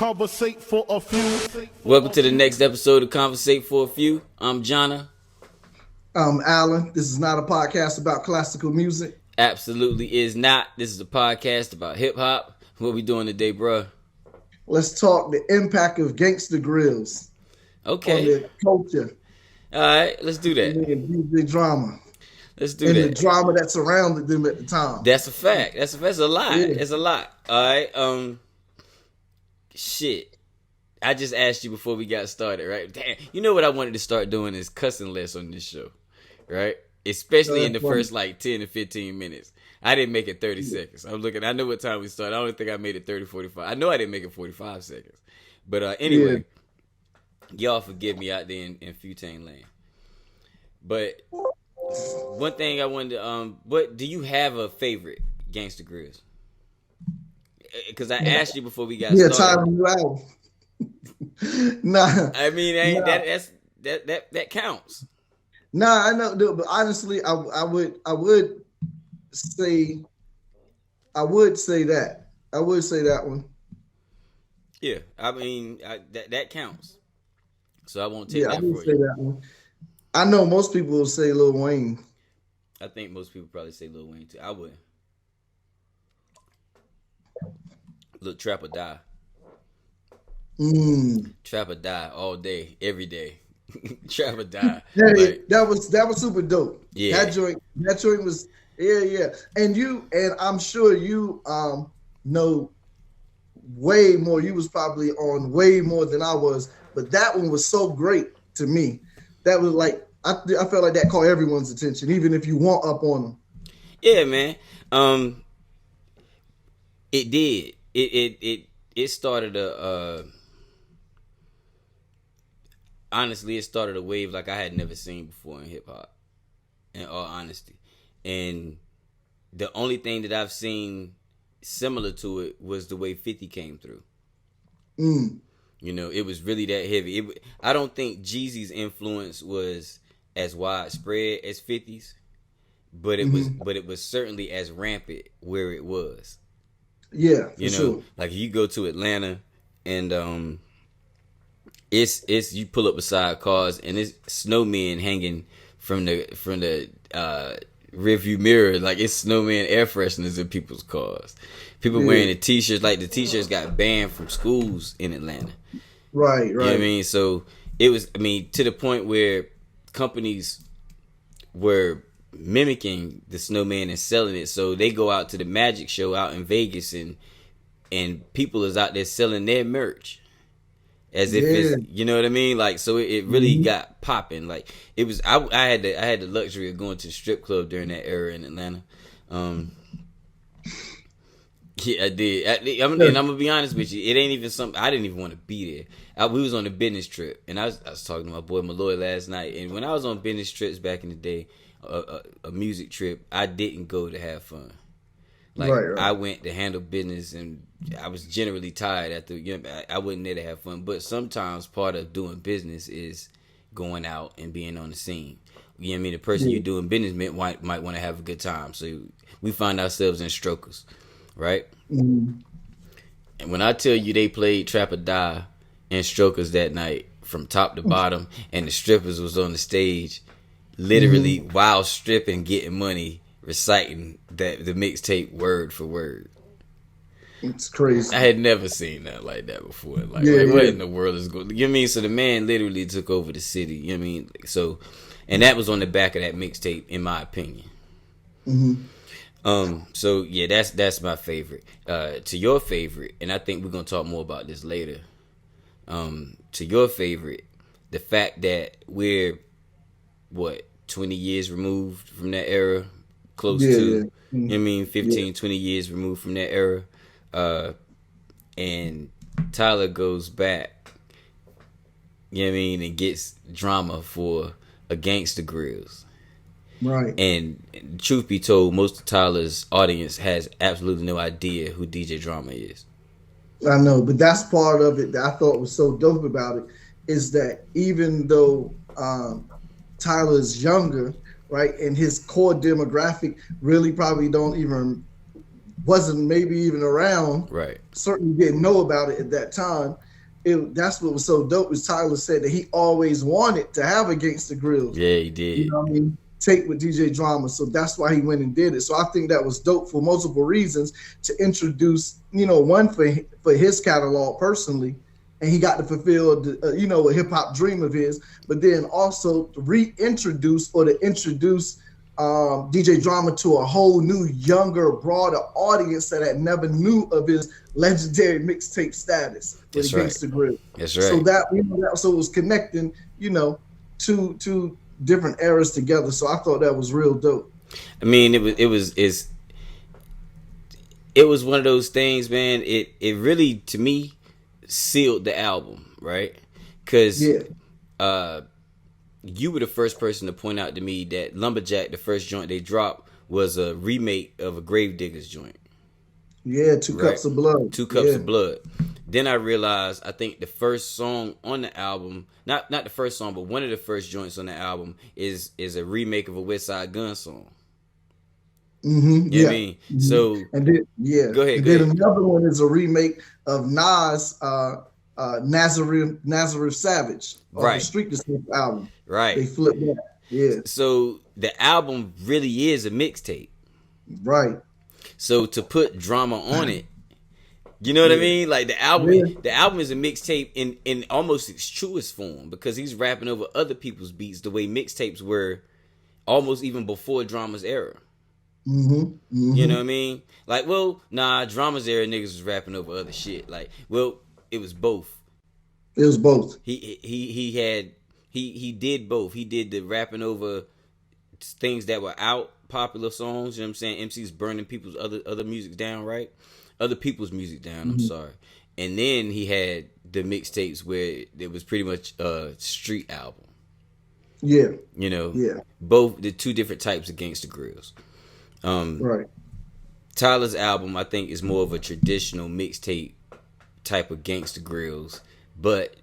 Conversate for a few. Welcome to the next episode of Conversate for a Few. I'm Jonna. I'm Alan. This is not a podcast about classical music. Absolutely is not. This is a podcast about hip hop. What we doing today, bruh? Let's talk the impact of Gangsta Grillz on the culture. All right, let's do that. And the drama. Let's do that. And the drama that surrounded them at the time. That's a fact. That's a lot. Yeah. It's a lot. All right. Shit. I just asked you before we got started, right? Damn. You know what I wanted to start doing is cussing less on this show, right? Especially in the first like 10 to 15 minutes. I didn't make it 30 seconds. I'm looking. I know what time we started. I don't think I made it 30, 45. I know I didn't make it 45 seconds. But anyway, y'all forgive me out there in Futane land. But one thing I wanted to, what do you have a favorite Gangsta Grill? Because I asked you before we got started. Time you out. Nah. I mean, that counts. Nah, I know, but honestly, I would say that. I would say that one. Yeah, I mean that counts. So I won't take that I would for say you. that one. I know most people will say Lil Wayne. I think most people probably say Lil Wayne too. I would. Look, Trap or Die. Trap or Die all day, every day. Trap or Die. Yeah, like, that was super dope. Yeah, that joint was and I'm sure you know way more. You was probably on way more than I was, but that one was so great to me. That was like I felt like that caught everyone's attention, even if you weren't up on them. Yeah, man. It did. It started honestly, it started a wave like I had never seen before in hip hop, in all honesty. And the only thing that I've seen similar to it was the way 50 came through. You know, it was really that heavy. I don't think Jeezy's influence was as widespread as 50's, but it was certainly as rampant where it was. Yeah, you know, sure. Like you go to Atlanta and it's you pull up beside cars and it's snowmen hanging from the rearview mirror, like it's snowman air fresheners in people's cars. People wearing the t-shirts, like the t-shirts got banned from schools in Atlanta. Right. You know what I mean? So it was, to the point where companies were mimicking the snowman and selling it. So they go out to the magic show out in Vegas and people is out there selling their merch as if it's, you know what I mean? Like, so it really got popping. Like it was, I had the luxury of going to the strip club during that era in Atlanta. Yeah, I did. And I'm gonna be honest with you, it ain't even something I didn't even want to be there. We was on a business trip, and I was talking to my boy Malloy last night. And when I was on business trips back in the day, a music trip, I didn't go to have fun. Like I went to handle business, and I was generally tired after. I wasn't there to have fun. But sometimes part of doing business is going out and being on the scene. You know what I mean? The person you're doing business with might want to have a good time. So we find ourselves in strokers, right? And when I tell you they played Trap or Die and Strokers that night from top to bottom, and the strippers was on the stage, literally while stripping, getting money, reciting the mixtape word for word. It's crazy. I had never seen that like that before. Like what in the world is going? You know what I mean? So the man literally took over the city. You know what I mean? So, and that was on the back of that mixtape, in my opinion. So yeah, that's my favorite. To your favorite, and I think we're gonna talk more about this later. To your favorite, the fact that we're 20 years removed from that era, close to, you know what I mean, 15, 20 years removed from that era, and Tyler goes back, you know what I mean, and gets drama for a Gangsta Grillz. Right. And truth be told, most of Tyler's audience has absolutely no idea who DJ Drama is. I know, but that's part of it that I thought was so dope about it, is that even though Tyler's younger, right, and his core demographic really probably don't even wasn't maybe even around, Right. certainly didn't know about it at that time. That's what was so dope is Tyler said that he always wanted to have a Gangsta Grill. Yeah, he You did. know what I mean? Tape with DJ Drama. So that's why he went and did it. So I think that was dope for multiple reasons to introduce, one for his catalog personally. And he got to fulfill, a hip hop dream of his, but then also to introduce DJ Drama to a whole new, younger, broader audience that had never knew of his legendary mixtape status with Gangsta Grill. That's right. So so it was connecting, two different eras together. So I thought that was real dope. I mean, it was one of those things, man. It really, to me, sealed the album, right? Because you were the first person to point out to me that Lumberjack, the first joint they dropped, was a remake of a Gravediggers joint. Yeah, Two Cups of Blood. 2 Cups of Blood. Then I realized, I think the first song on the album, not the first song, but one of the first joints on the album is a remake of a West Side Gun song. Mm-hmm, you know what I mean? Mm-hmm. So and then, go ahead. Another one is a remake of Nas Nazareth Savage on the Street Disciple album. Right. They flipped that. Yeah. So the album really is a mixtape. Right. So to put Drama on it, you know what I mean? Like the album is a mixtape in almost its truest form, because he's rapping over other people's beats the way mixtapes were almost even before Drama's era. Mm-hmm, mm-hmm. You know what I mean? Like, Drama's era niggas was rapping over other shit. Like, it was both. It was both. He did both. He did the rapping over things that were out, popular songs, you know what I'm saying? MCs burning people's other music down, right? Other people's music down, I'm sorry. And then he had the mixtapes where it was pretty much a street album. Yeah. You know? Yeah. Both the two different types of Gangsta Grills. Right. Tyler's album, I think, is more of a traditional mixtape type of Gangsta Grillz, but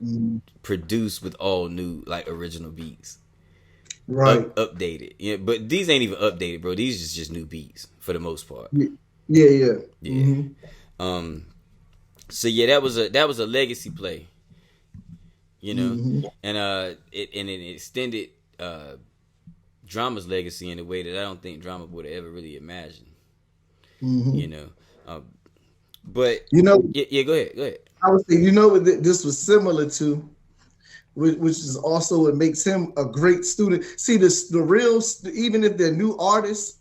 produced with all new, like, original beats. Right. Updated. Yeah, but these ain't even updated, bro. These is just new beats for the most part. Yeah. Mm-hmm. So yeah, that was a legacy play. You know, and it extended Drama's legacy in a way that I don't think Drama would have ever really imagined. You know, but yeah, go ahead. I would say, what this was similar to, which is also what makes him a great student. See, the real, even if they're new artists,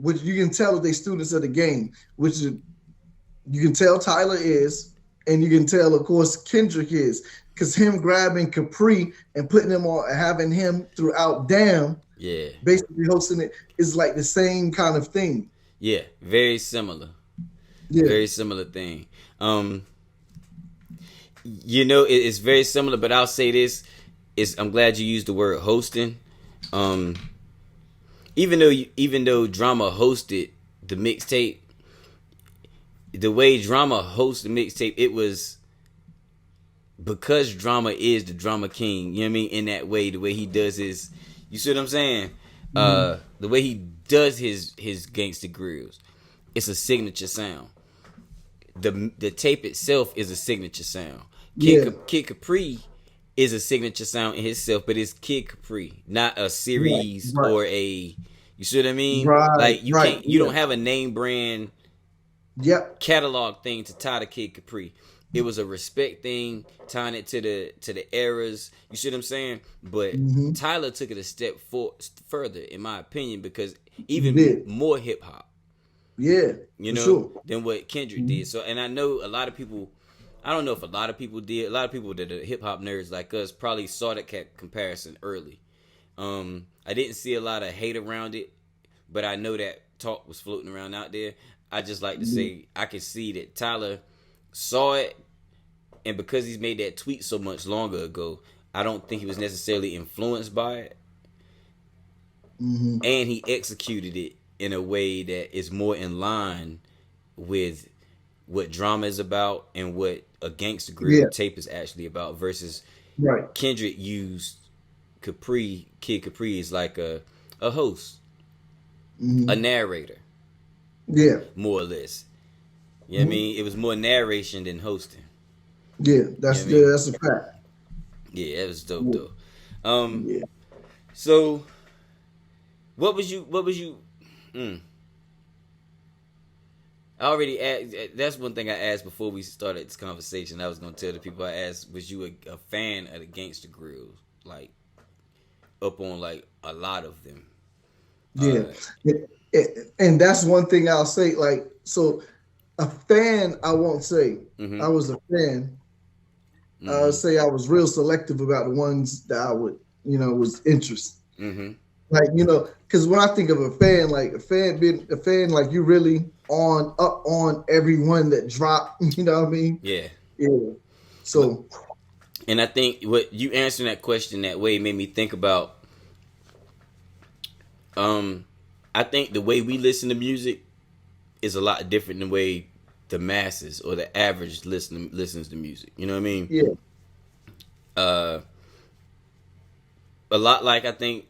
which you can tell that they students of the game, which you can tell Tyler is, and you can tell, of course, Kendrick is, because him grabbing Capri and putting him on, having him throughout Damn, basically hosting it, is like the same kind of thing. Yeah, very similar. Yeah. Very similar thing. It's very similar, but I'll say this: I'm glad you used the word hosting. Even though Drama hosted the mixtape, the way Drama hosted the mixtape, it was because Drama is the Drama King. You know what I mean? In that way, the way he does his, you see what I'm saying? The way he does his Gangsta Grills, it's a signature sound. The tape itself is a signature sound. Kid Capri is a signature sound in itself, but it's Kid Capri, not a series or a. You see what I mean? Right, like you don't have a name brand, catalog thing to tie to Kid Capri. It was a respect thing, tying it to the eras. You see what I'm saying? But Tyler took it a step further, in my opinion, because even more hip hop. Yeah, than what Kendrick did. So, and I know a lot of people. I don't know if a lot of people did. A lot of people that are hip hop nerds like us probably saw that comparison early. I didn't see a lot of hate around it, but I know that talk was floating around out there. I just like to say I can see that Tyler saw it, and because he's made that tweet so much longer ago, I don't think he was necessarily influenced by it. And he executed it in a way that is more in line with what Drama is about and what a Gangsta Grill tape is actually about, versus Kendrick used Kid Capri is like a host, a narrator. Yeah. more or less. You know what I mean? It was more narration than hosting. Yeah, that's You know what I mean? that's a fact. Yeah, it was dope Yeah. though. Um, Yeah. so what was you? Mm, I already asked. That's one thing I asked before we started this conversation. I was gonna tell the people I asked, was you a fan of the Gangsta Grills? Like up on like a lot of them. Yeah. And that's one thing I'll say. Like, so a fan, I won't say I Mm-hmm. was a fan. I would Mm-hmm. say I was real selective about the ones that I would, was interested. Mm-hmm. Like, because when I think of a fan, like being a fan, like you really up on every one that dropped. You know what I mean? Yeah. Yeah. So And I think what you answering that question that way made me think about. Um, I think the way we listen to music is a lot different than the way the masses or the average listens to music. You know what I mean? yeah, Uh, a lot like I think.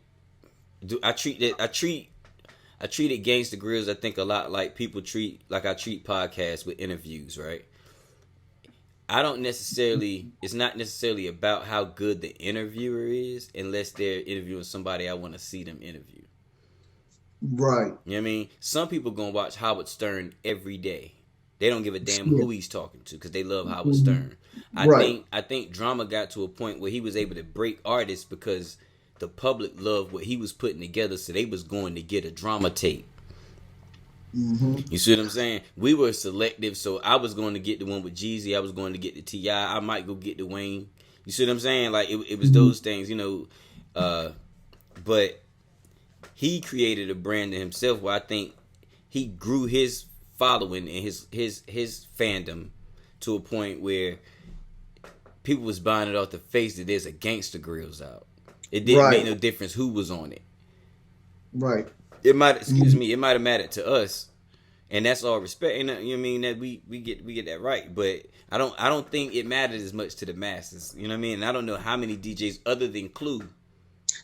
I treated Gangsta Grills. I think a lot like people treat like I treat podcasts with interviews, right? I don't necessarily. It's not necessarily about how good the interviewer is, unless they're interviewing somebody I want to see them interview. right. You know what I mean? Some people gonna watch Howard Stern every day. They don't give a damn Yeah. who he's talking to because they love Howard Mhm. Stern. Right. I think Drama got to a point where he was able to break artists because the public loved what he was putting together, so they was going to get a Drama tape. Hmm. You see what I'm saying? We were selective, so I was going to get the one with Jeezy. I was going to get the T.I. I might go get the Wayne. You see what I'm saying? Like it was those things, but he created a brand to himself where I think he grew his following and his fandom to a point where people was buying it off the face that there's a Gangsta Grillz out. It didn't make no difference who was on it. Right. It might it might have mattered to us, and that's all respect. And you know what I mean, that we get that right. But I don't think it mattered as much to the masses. You know what I mean? And I don't know how many DJs other than Clue.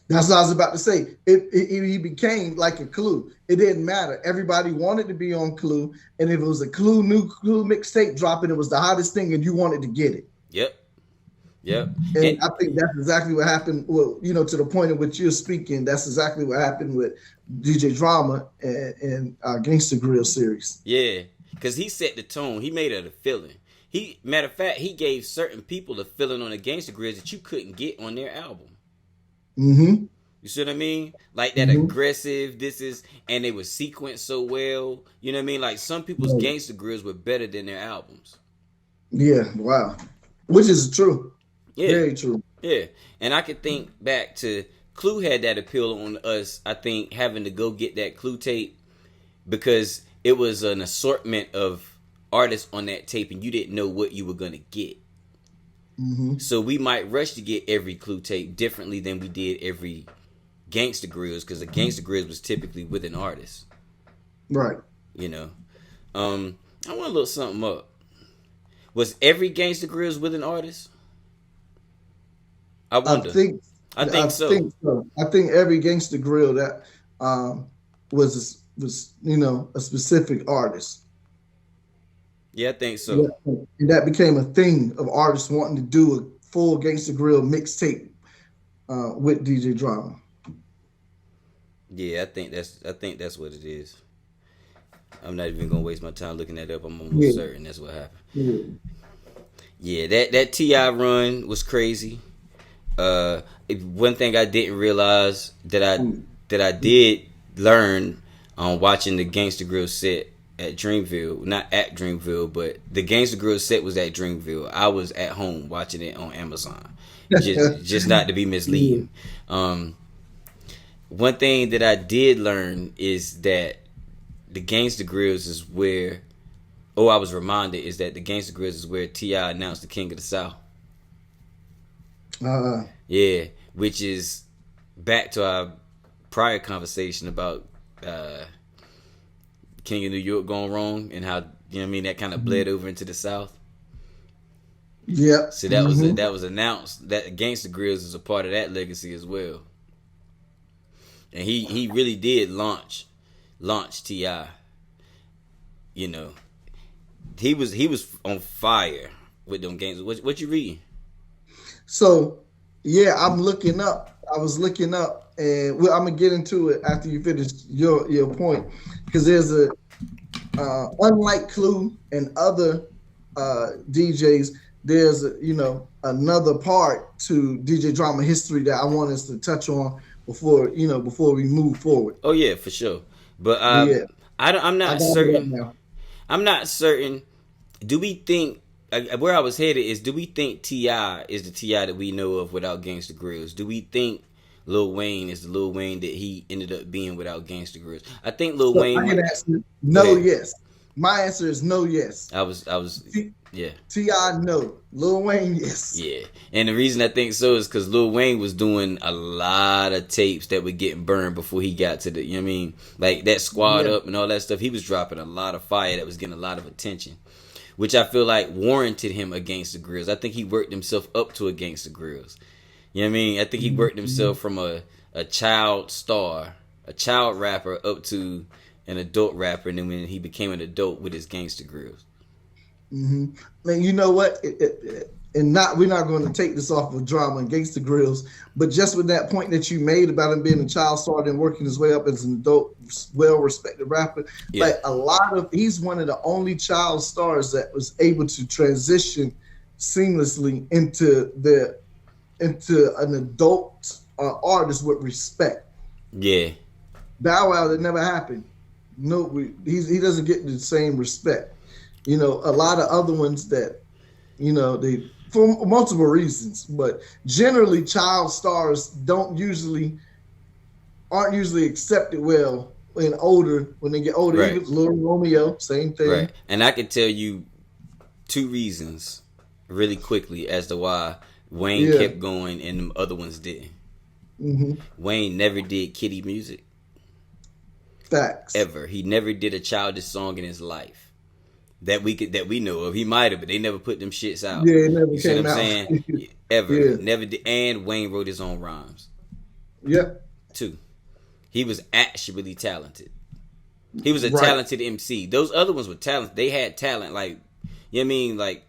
That's what I was about to say. He became like a Clue. It didn't matter. Everybody wanted to be on Clue, and if it was a new Clue mixtape dropping, it was the hottest thing, and you wanted to get it. Yep. And I think that's exactly what happened. Well, to the point in which you're speaking, that's exactly what happened with DJ Drama and Gangsta Grill series. Yeah, because he set the tone. He made it a feeling. Matter of fact, he gave certain people a feeling on the Gangsta Grill that you couldn't get on their album. Mm-hmm. You see what I mean? Like that aggressive, and they were sequenced so well. You know what I mean? Like some people's Gangsta Grills were better than their albums. Yeah, wow. Which is true. Yeah. Very true. Yeah. And I could think back to Clue had that appeal on us, I think, having to go get that Clue tape because it was an assortment of artists on that tape and you didn't know what you were going to get. Mm-hmm. So we might rush to get every Clue tape differently than we did every Gangsta Grillz because the Gangsta Grillz was typically with an artist. Right. I want to look something up. Was every Gangsta Grillz with an artist? I wonder. I think so. I think every Gangsta Grill that was a specific artist. Yeah, I think so. And that became a thing of artists wanting to do a full Gangsta Grill mixtape with DJ Drama. Yeah, I think that's what it is. I'm not even gonna waste my time looking that up. I'm almost certain that's what happened. Yeah, that T.I. run was crazy. One thing I didn't realize that I did learn on watching the Gangsta Grill set at Dreamville, not at Dreamville, but the Gangsta Grill set was at Dreamville. I was at home watching it on Amazon, just not to be misleading. One thing that I did learn is that the Gangsta Grillz is where, I was reminded is that the Gangsta Grillz is where T.I. announced the King of the South. Yeah, which is back to our prior conversation about King of New York going wrong and how that kind of bled over into the South. Yeah. So that was announced that Gangsta Grillz is a part of that legacy as well. And he really did launch T.I. you know, he was on fire with them games. What you reading? So, yeah, I'm looking up. I was looking up, and I'm gonna get into it after you finish your point, because there's a unlike Clue and other DJs, there's another part to DJ Drama history that I want us to touch on before we move forward. Oh yeah, for sure. But Yeah, I'm not certain. I'm not certain. Do we think where I was headed is? Do we think T.I. is the T.I. that we know of without Gangsta Grillz? Do we think Lil Wayne is the Lil Wayne that he ended up being without Gangsta Grillz? I think Lil Wayne. I can answer no, yes. My answer is no, yes. I was, yeah. T.I. no. Lil Wayne, yes. Yeah, and the reason I think so is because Lil Wayne was doing a lot of tapes that were getting burned before he got to the, you know what I mean? Like that Squad Up and all that stuff. He was dropping a lot of fire that was getting a lot of attention, which I feel like warranted him against the Grillz. I think he worked himself up to against the Grillz. You know what I mean? I think he worked himself from a child star, a child rapper, up to an adult rapper, and then when he became an adult with his Gangsta Grillz. Mm-hmm. And you know what? We're not going to take this off of Drama and Gangsta Grillz, but just with that point that you made about him being a child star and working his way up as an adult, well-respected rapper, like he's one of the only child stars that was able to transition seamlessly into an adult artist with respect. Yeah. Bow Wow, that never happened. No, he doesn't get the same respect. A lot of other ones that, they, for multiple reasons, but generally child stars aren't usually accepted well when they get older. Right. Even Lil Romeo, same thing. Right. And I can tell you 2 reasons really quickly as to why Wayne kept going and the other ones didn't. Mm-hmm. Wayne never did kiddie music. Facts. Ever. He never did a childish song in his life that we know of. He might have, but they never put them shits out. Yeah, it never you see came what I'm out. saying? Ever. Yeah. Never did. And Wayne wrote his own rhymes. Yep. 2. He was actually talented. He was a talented MC. Those other ones were talented. They had talent. Like, you know what I mean? Like,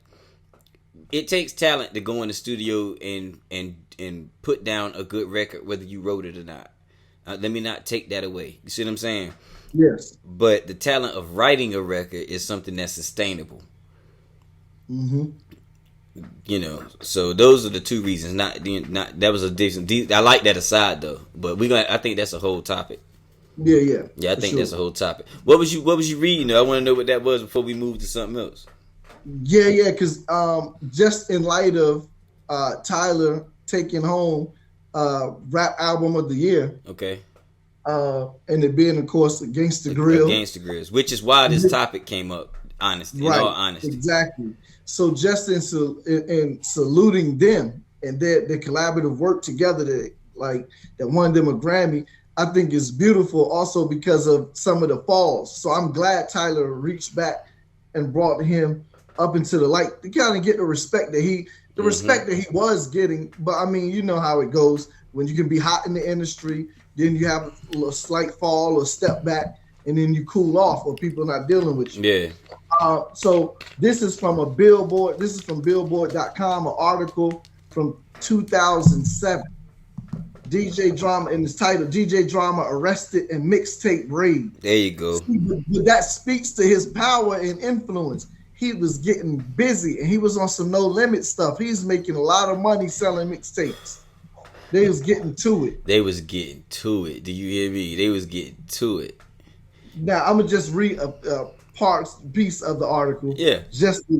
it takes talent to go in the studio and put down a good record, whether you wrote it or not. Let me not take that away. You see what I'm saying? Yes. But the talent of writing a record is something that's sustainable. Mm-hmm. So those are the 2 reasons. Not that was a decent. I like that aside though. But I think that's a whole topic. Yeah. Yeah, I think that's a whole topic. What was you reading? I want to know what that was before we move to something else. Yeah, because just in light of Tyler taking home rap album of the year. Okay. And it being, of course, Gangsta Grill. Gangsta Grillz, which is why this topic came up. Honestly, in all honesty. Exactly. So just in saluting them and their collaborative work together that won them a Grammy, I think is beautiful. Also because of some of the falls. So I'm glad Tyler reached back and brought him up into the light to kind of get the respect that he was getting. But I mean, you know how it goes when you can be hot in the industry, then you have a slight fall or step back, and then you cool off or people not dealing with you. Yeah. So this is from a Billboard. This is from Billboard.com, an article from 2007. DJ Drama, in its title, DJ Drama arrested in mixtape raid. There you go. But that speaks to his power and influence. He was getting busy and he was on some no limit stuff. He's making a lot of money selling mixtapes. They was getting to it. Do you hear me? They was getting to it. Now I'm gonna just read a piece of the article. Yeah. Just for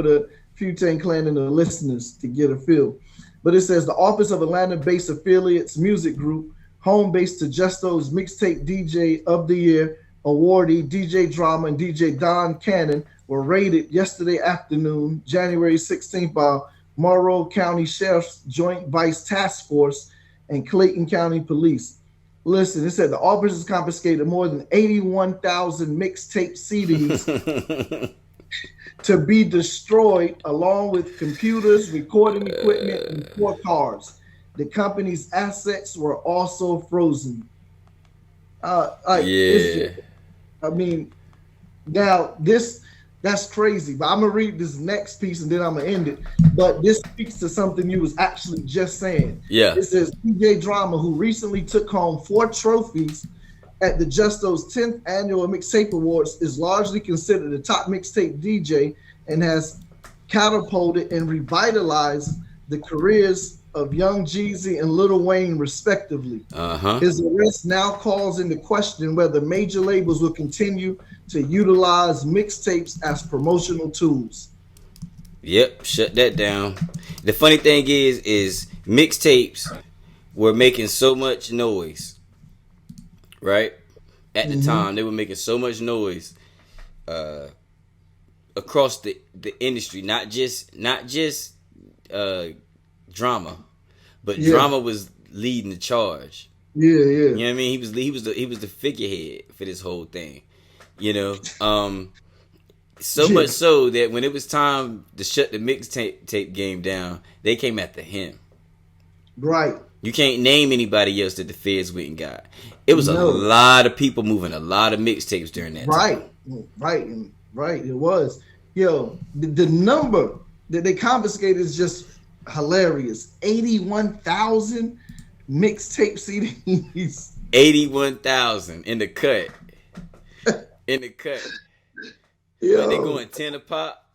the Wu-Tang Clan and the listeners to get a feel. But it says the Office of Atlanta-based Affiliates Music Group, home base to Justo's Mixtape DJ of the Year awardee DJ Drama and DJ Don Cannon were raided yesterday afternoon, January 16th, by Monroe County Sheriff's Joint Vice Task Force and Clayton County Police. Listen, it said the officers confiscated more than 81,000 mixtape CDs to be destroyed, along with computers, recording equipment, and 4 cars. The company's assets were also frozen. Now that's crazy, but I'm gonna read this next piece and then I'm gonna end it. But this speaks to something you was actually just saying. Yeah. It says DJ Drama, who recently took home 4 trophies at the Justo's 10th annual Mixtape Awards, is largely considered the top mixtape DJ and has catapulted and revitalized the careers of Young Jeezy and Lil Wayne, respectively. His arrest now calls into question whether major labels will continue to utilize mixtapes as promotional tools. Yep, shut that down. The funny thing is mixtapes were making so much noise, right? At the time, they were making so much noise across the industry, not just Drama, but Drama was leading the charge. Yeah. You know what I mean? He was the figurehead for this whole thing. You know, so much so that when it was time to shut the mixtape game down, they came after him. Right. You can't name anybody else that the feds went and got. It was a lot of people moving a lot of mixtapes during that time. Right. It was. Yo, the number that they confiscated is just hilarious. 81,000 mixtape CDs. 81,000 in the cut. In the cut. Yo. And they going 10 a pop.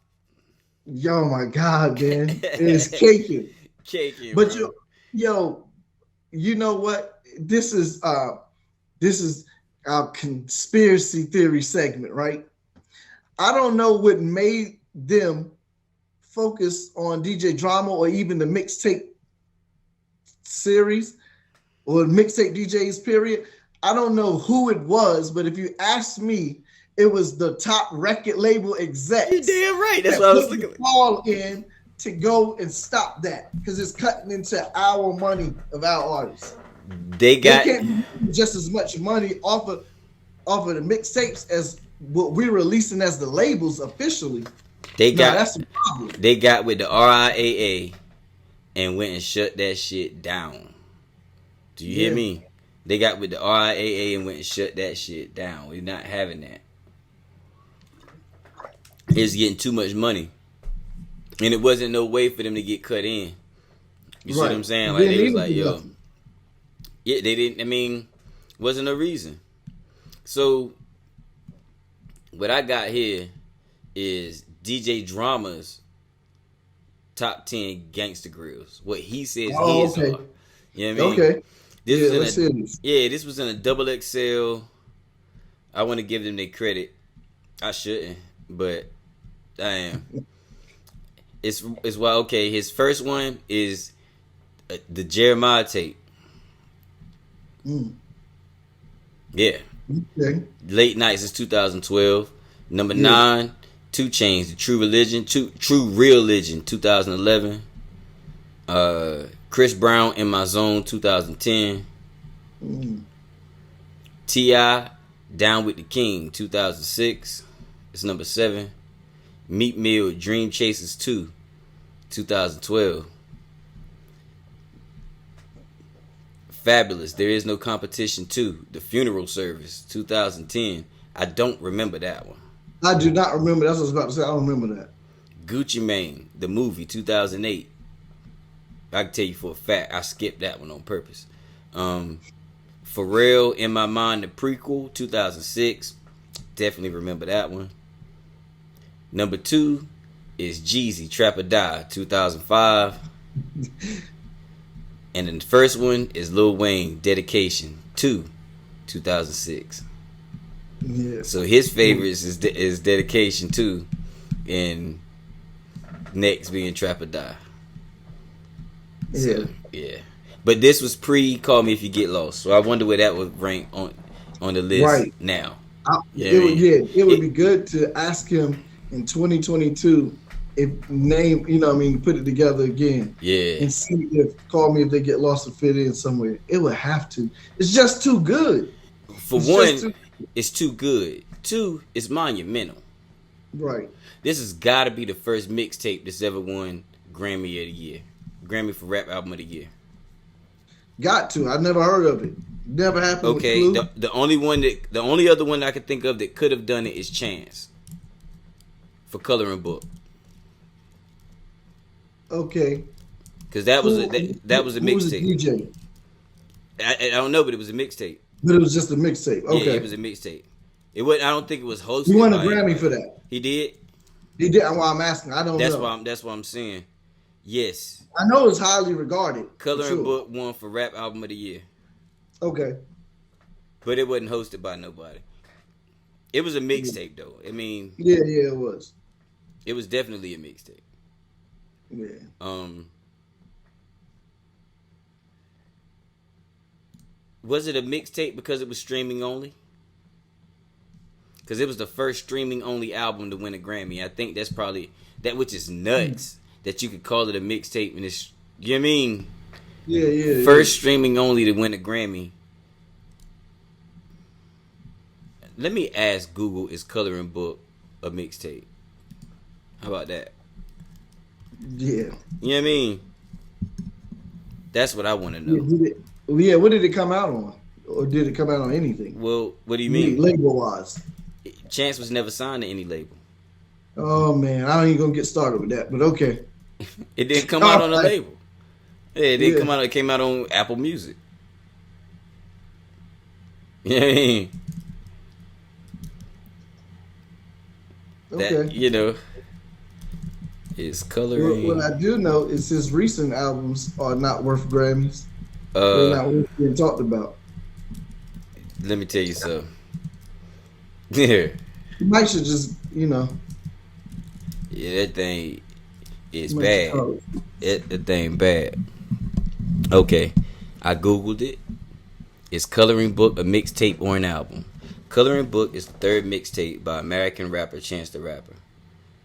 Yo, my God, man. It's caking. Caking. But bro. yo, you know what? This is our conspiracy theory segment, right? I don't know what made them focus on DJ Drama or even the mixtape series or mixtape DJs, period. I don't know who it was, but if you ask me, it was the top record label execs. You damn right. That's what I was looking at. Call in to go and stop that because it's cutting into our money of our artists. They can't make just as much money off of the mixtapes as what we're releasing as the labels officially. That's the problem. They got with the RIAA and went and shut that shit down. Do you hear me? They got with the RIAA and went and shut that shit down. We're not having that. It's getting too much money. And it wasn't no way for them to get cut in. You see what I'm saying? Like they was like, yo. Nothing. Yeah, they didn't, I mean, wasn't a reason. So what I got here is DJ Drama's top 10 Gangsta Grills. What he says his are. You know what I mean? Okay. This was in a double XL. I want to give them their credit. I shouldn't, but I am. It's why, okay, his first one is the Jeremiah tape. Yeah. Okay. Late Nights is 2012. Number 9, 2 Chainz, The True Religion, True Real Religion, 2011. Chris Brown, In My Zone, 2010. T.I., Down with the King, 2006. It's number 7. Meat Mill, Dream Chasers 2, 2012. Fabulous, There Is No Competition 2, The Funeral Service, 2010. I don't remember that one. I do not remember. That's what I was about to say. I don't remember that. Gucci Mane, The Movie, 2008. I can tell you for a fact, I skipped that one on purpose. Pharrell, In My Mind, the prequel, 2006. Definitely remember that one. Number 2 is Jeezy, Trap or Die, 2005. And then the first one is Lil Wayne, Dedication 2, 2006. Yeah. So his favorites is Dedication 2, and next being Trap or Die. So, yeah. But this was pre Call Me If You Get Lost, so I wonder where that would rank on the list now. It would be good to ask him in 2022 if name, put it together again. Yeah. And see if Call Me If They Get Lost to fit in somewhere. It would have to. It's just too good. For one, it's too good. 2, it's monumental. Right. This has got to be the first mixtape that's ever won Grammy of the Year. Grammy for Rap Album of the Year. Got to. I never heard of it. Never happened Okay, with Clue. the only other one I could think of that could have done it is Chance for Coloring Book. Okay. Because that was a Who was the mixtape. DJ? I don't know, but it was a mixtape. But it was just a mixtape. Okay. Yeah, it was a mixtape. It was. I don't think it was hosted. He won a by Grammy anybody. for that. He did. He did. Well, I'm asking. I don't know. That's what I'm saying. Yes. I know it's highly regarded. Coloring Book won for Rap Album of the Year. Okay. But it wasn't hosted by nobody. It was a mixtape though. I mean. Yeah, it was. It was definitely a mixtape. Yeah. Was it a mixtape because it was streaming only? Because it was the first streaming only album to win a Grammy. I think that's probably that, which is nuts that you could call it a mixtape and it's, you know what I mean? Yeah. First streaming only to win a Grammy. Let me ask Google, is Coloring Book a mixtape? How about that? Yeah. You know what I mean? That's what I want to know. Yeah, what did it come out on? Or did it come out on anything? Well, what do you mean? Label-wise. Chance was never signed to any label. Oh, man. I ain't going to get started with that, but okay. It didn't come out on a label. Yeah, it didn't come out. It came out on Apple Music. You know what I mean? Okay. That, you know, it's coloring. What I do know is his recent albums are not worth Grammys. They're not worth being talked about. Let me tell you something. Yeah. You might should just, Yeah, that thing is bad. That thing bad. Okay. I Googled it. Is Coloring Book a mixtape or an album? Coloring Book is the third mixtape by American rapper Chance the Rapper.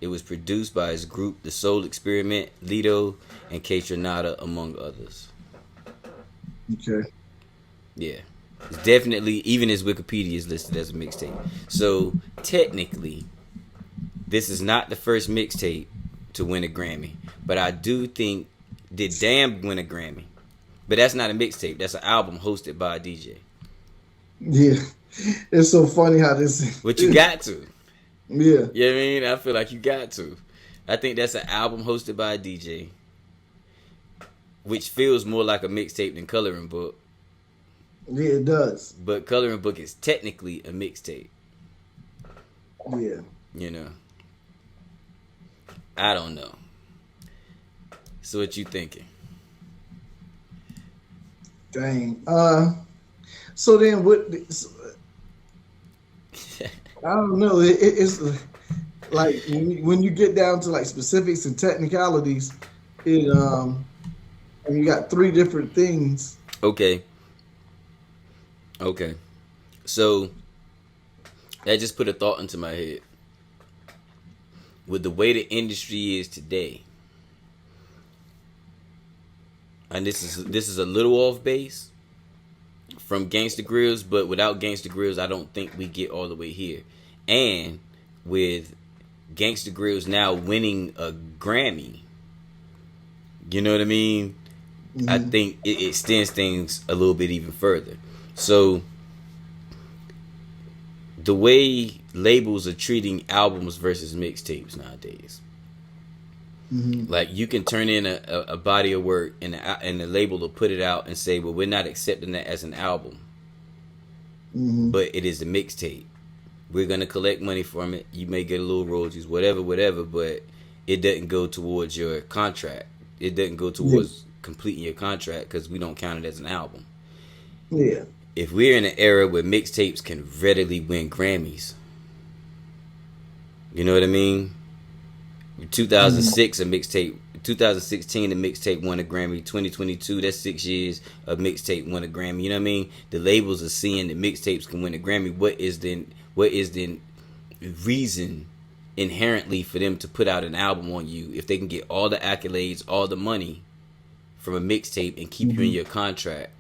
It was produced by his group The Soul Experiment, Lido, and K Tronada, among others. Okay. Yeah. It's definitely, even his Wikipedia is listed as a mixtape. So, technically, this is not the first mixtape to win a Grammy. But I do think, did Damn win a Grammy? But that's not a mixtape. That's an album hosted by a DJ. Yeah. It's so funny how this... But you got to. Yeah. You know what I mean? I feel like you got to. I think that's an album hosted by a DJ, which feels more like a mixtape than Coloring Book. Yeah, it does. But Coloring Book is technically a mixtape. Yeah. You know. I don't know. So what you thinking? Dang. So then what... I don't know. It's like when you get down to like specifics and technicalities, and you got three different things. Okay. So that just put a thought into my head. With the way the industry is today, and this is a little off base from Gangsta Grillz, but without Gangsta Grillz, I don't think we get all the way here. And with Gangsta Grillz now winning a Grammy, you know what I mean? Mm-hmm. I think it extends things a little bit even further. So the way labels are treating albums versus mixtapes nowadays, like you can turn in a body of work and the label will put it out and say, well, we're not accepting that as an album, but it is a mixtape. We're going to collect money from it. You may get a little royalties, whatever, but it doesn't go towards your contract. It doesn't go towards completing your contract because we don't count it as an album. Yeah. If we're in an era where mixtapes can readily win Grammys, you know what I mean? 2006, a mixtape. 2016, a mixtape won a Grammy. 2022, that's 6 years, a mixtape won a Grammy. You know what I mean? The labels are seeing that mixtapes can win a Grammy. What is the reason inherently for them to put out an album on you if they can get all the accolades, all the money from a mixtape and keep you in your contract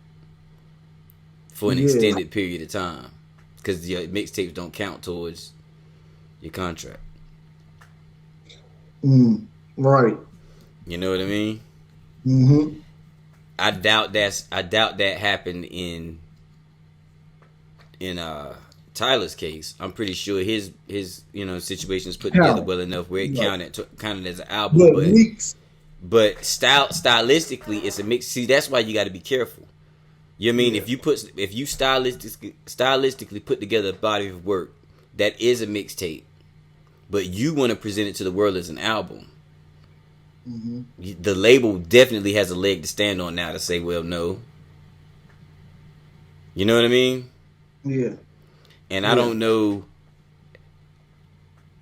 for an extended period of time? Because your mixtapes don't count towards your contract. Right. You know what I mean? I doubt that happened in Tyler's case, I'm pretty sure his situation is put together well enough where it counted as an album, but stylistically it's a mix. See, that's why you got to be careful. You know what I mean? If you stylistically put together a body of work that is a mixtape, but you want to present it to the world as an album, the label definitely has a leg to stand on now to say, well, no. You know what I mean? Yeah. And I don't know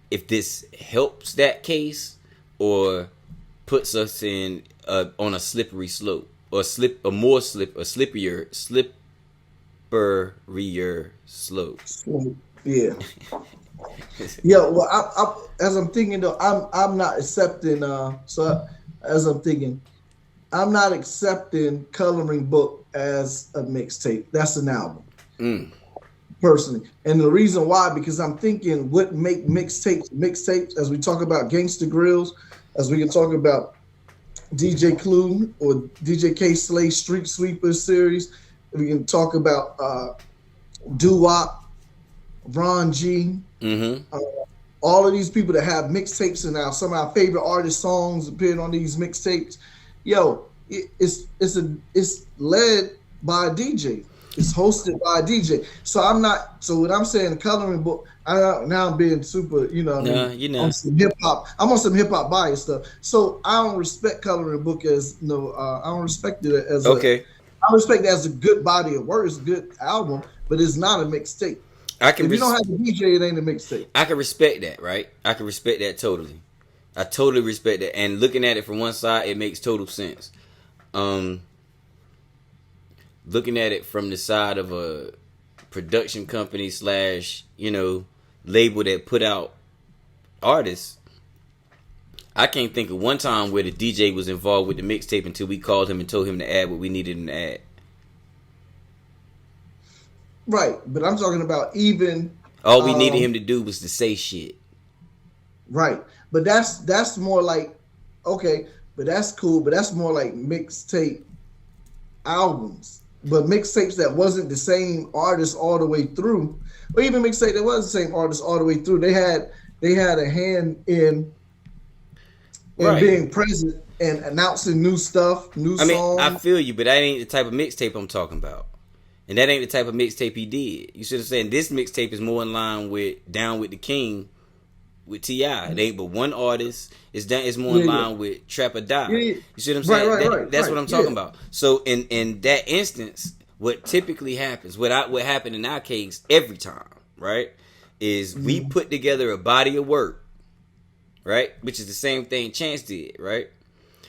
if this helps that case or puts us in on a slippery slope or slipperier slope. Yeah. Yeah. Well, I as I'm thinking though, I'm not accepting. I'm not accepting Coloring Book as a mixtape. That's an album. Personally, and the reason why, because I'm thinking what make mixtapes, as we talk about Gangsta Grillz, as we can talk about DJ Clue or DJ K Slay Street Sweepers series, we can talk about Doo-Wop, Ron G, all of these people that have mixtapes, and now some of our favorite artist songs appeared on these mixtapes. Yo, it's led by a DJ. It's hosted by a DJ. So when I'm saying Coloring Book, I'm being super, on some hip hop. I'm on some hip hop bias stuff. So I don't respect Coloring Book as I don't respect it as I respect it as a good body of work. It's a good album, but it's not a mixtape. If you don't have a DJ, it ain't a mixtape. I can respect that, right? I can respect that totally. I totally respect that. And looking at it from one side, it makes total sense. Looking at it from the side of a production company / label that put out artists, I can't think of one time where the DJ was involved with the mixtape until we called him and told him to add what we needed him to add. Right, but I'm talking about even all we needed him to do was to say shit. Right, but that's more like, okay, but that's cool, but that's more like mixtape albums. But mixtapes that wasn't the same artist all the way through, or even mixtape that was the same artist all the way through, they had a hand in being present and announcing new stuff, songs. I feel you, but that ain't the type of mixtape I'm talking about. And that ain't the type of mixtape he did. You should have said this mixtape is more in line with Down with the King with T.I. It ain't but one artist. It's more in line with Trap or Die. You see what I'm saying? That's what I'm talking about. So in that instance, what typically happens, what happened in our case every time, right, is we put together a body of work, right, which is the same thing Chance did, right?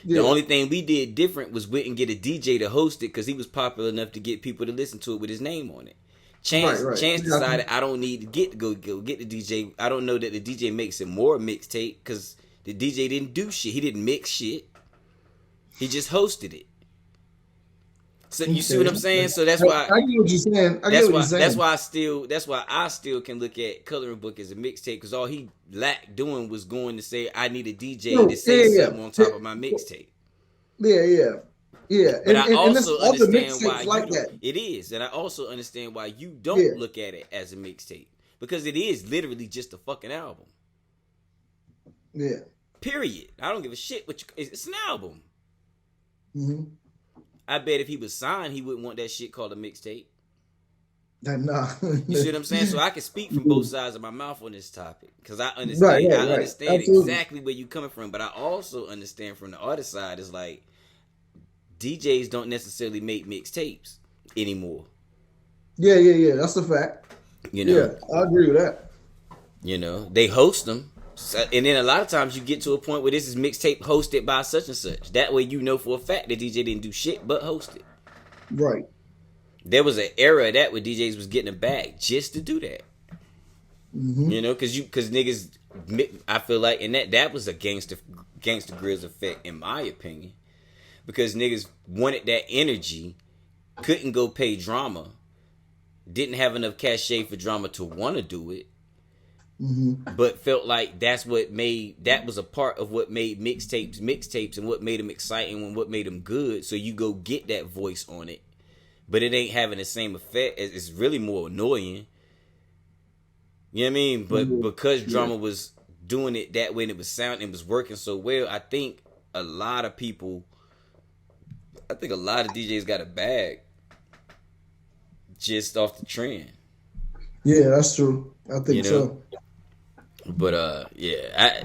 The only thing we did different was we didn't get a DJ to host it because he was popular enough to get people to listen to it with his name on it. Chance decided I don't need to go get the DJ. I don't know that the DJ makes it more mixtape because the DJ didn't do shit. He didn't mix shit. He just hosted it. So you see what I'm saying? So that's why I get what you're saying. That's why I still can look at Coloring Book as a mixtape because all he lacked doing was going to say I need a DJ to say something on top of my mixtape. Yeah. But I also understand why like that. It is, and I also understand why you don't look at it as a mixtape because it is literally just a fucking album. Yeah. Period. I don't give a shit. It's an album. Mm-hmm. I bet if he was signed, he wouldn't want that shit called a mixtape. Nah. You see what I'm saying? So I can speak from both sides of my mouth on this topic because I understand. I understand exactly where you're coming from, but I also understand from the other side is like DJs don't necessarily make mixtapes anymore. Yeah. That's a fact. Yeah, I agree with that. They host them. And then a lot of times you get to a point where this is mixtape hosted by such and such. That way you know for a fact the DJ didn't do shit but host it. Right. There was an era of that where DJs was getting a bag just to do that. Mm-hmm. Because niggas, I feel like, and that was a Gangsta Grillz effect in my opinion. Because niggas wanted that energy, couldn't go pay drama, didn't have enough cachet for drama to want to do it. Mm-hmm. But felt like that was a part of what made mixtapes and what made them exciting and what made them good. So you go get that voice on it but it ain't having the same effect. It's really more annoying. You know what I mean? But because Drama was doing it that way and it was sounding, it was working so well, I think a lot of DJs got a bag just off the trend. Yeah, that's true. I think so. But yeah.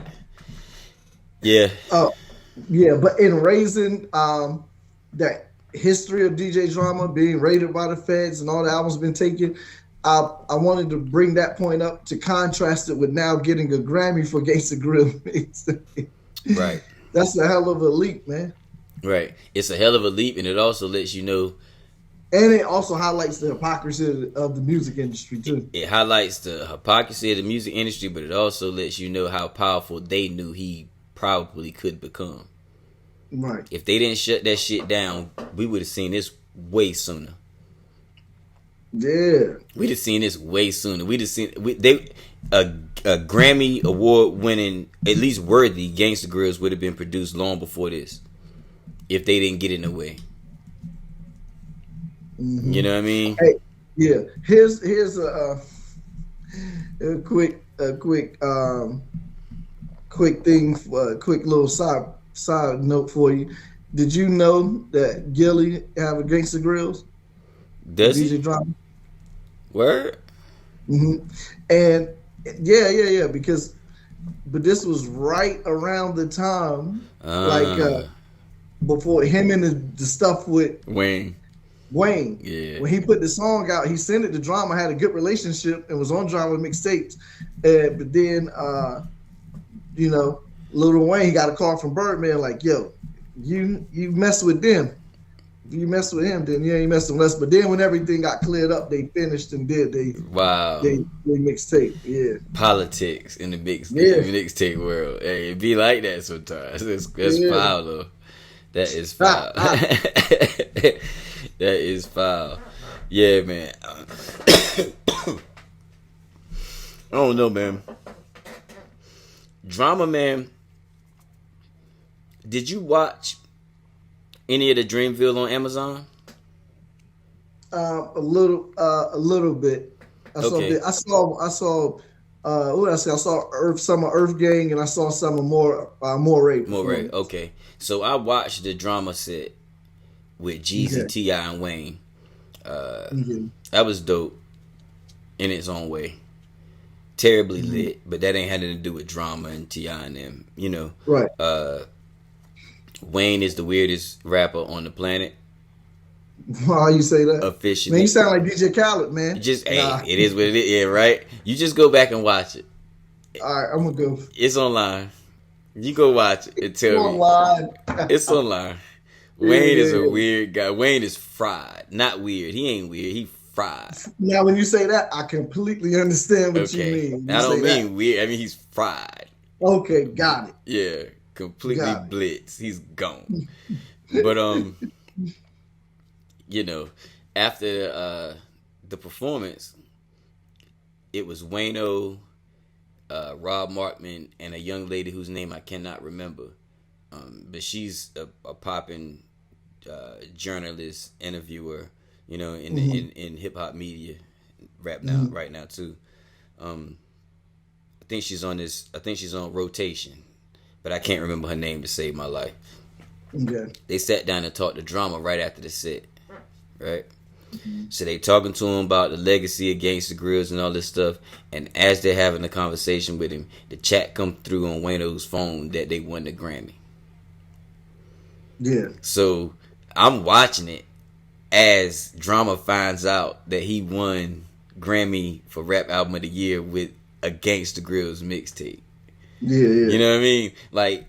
But in raising that history of DJ Drama being rated by the feds and all the albums been taken, I wanted to bring that point up to contrast it with now getting a Grammy for Gangsta Grill. Right. That's a hell of a leap, man. Right. It's a hell of a leap, and it also lets you know. And it also highlights the hypocrisy of the music industry, too. It highlights the hypocrisy of the music industry, but it also lets you know how powerful they knew he probably could become. Right. If they didn't shut that shit down, we would have seen this way sooner. Yeah. We'd have seen this way sooner. We'd have seen a Grammy award winning, at least worthy Gangsta Grillz would have been produced long before this. If they didn't get in the way. Mm-hmm. You know what I mean? Hey, yeah. Here's a quick thing, quick little side note for you. Did you know that Gilly have a Gangsta Grillz? Does DJ he? Drama? Word? Mm-hmm. And yeah. But this was right around the time, before him and the stuff with Wayne. Yeah. When he put the song out, he sent it to Drama, had a good relationship, and was on Drama mixtapes. But then, Lil Wayne got a call from Birdman like, "Yo, you mess with them. If you mess with him, then you ain't messing with us." But then when everything got cleared up, they finished and did they mixtape. Yeah. Politics in the mixtape world. Hey, it be like that sometimes. That's foul though. That is foul. That is foul. Yeah, man. I don't know, man. Drama, man. Did you watch any of the Dreamville on Amazon? A little bit. I saw what did I say? I saw some of Earth Gang, and I saw some of more Rape. More Rape. Okay. So I watched the Drama set with Jeezy, T.I., and Wayne. That was dope in its own way. Terribly lit, but that ain't had nothing to do with Drama and T.I. and them. You know. Right. Wayne is the weirdest rapper on the planet. Why you say that? Officially. Man, you sound like DJ Khaled, man. It is what it is. Yeah, right? You just go back and watch it. All right, I'm going to go. It's online. You go watch it and tell me. Online. It's online. Wayne is a weird guy. Wayne is fried. Not weird. He ain't weird. He fried. Now, when you say that, I completely understand what you mean. I don't mean weird. I mean, he's fried. Okay, got it. Yeah, completely blitz. He's gone. But, after the performance, it was Wayno, Rob Markman, and a young lady whose name I cannot remember. But she's a popping journalist, interviewer, in hip hop media, right now too. I think she's on rotation, but I can't remember her name to save my life. Okay. They sat down and talked to Drama right after the set, right? So they talking to him about the legacy of Gangsta Grillz and all this stuff. And as they're having a conversation with him, the chat come through on Wayno's phone that they won the Grammy. Yeah. So I'm watching it as Drama finds out that he won Grammy for Rap Album of the Year with a Gangsta Grillz mixtape. Yeah. You know what I mean? Like,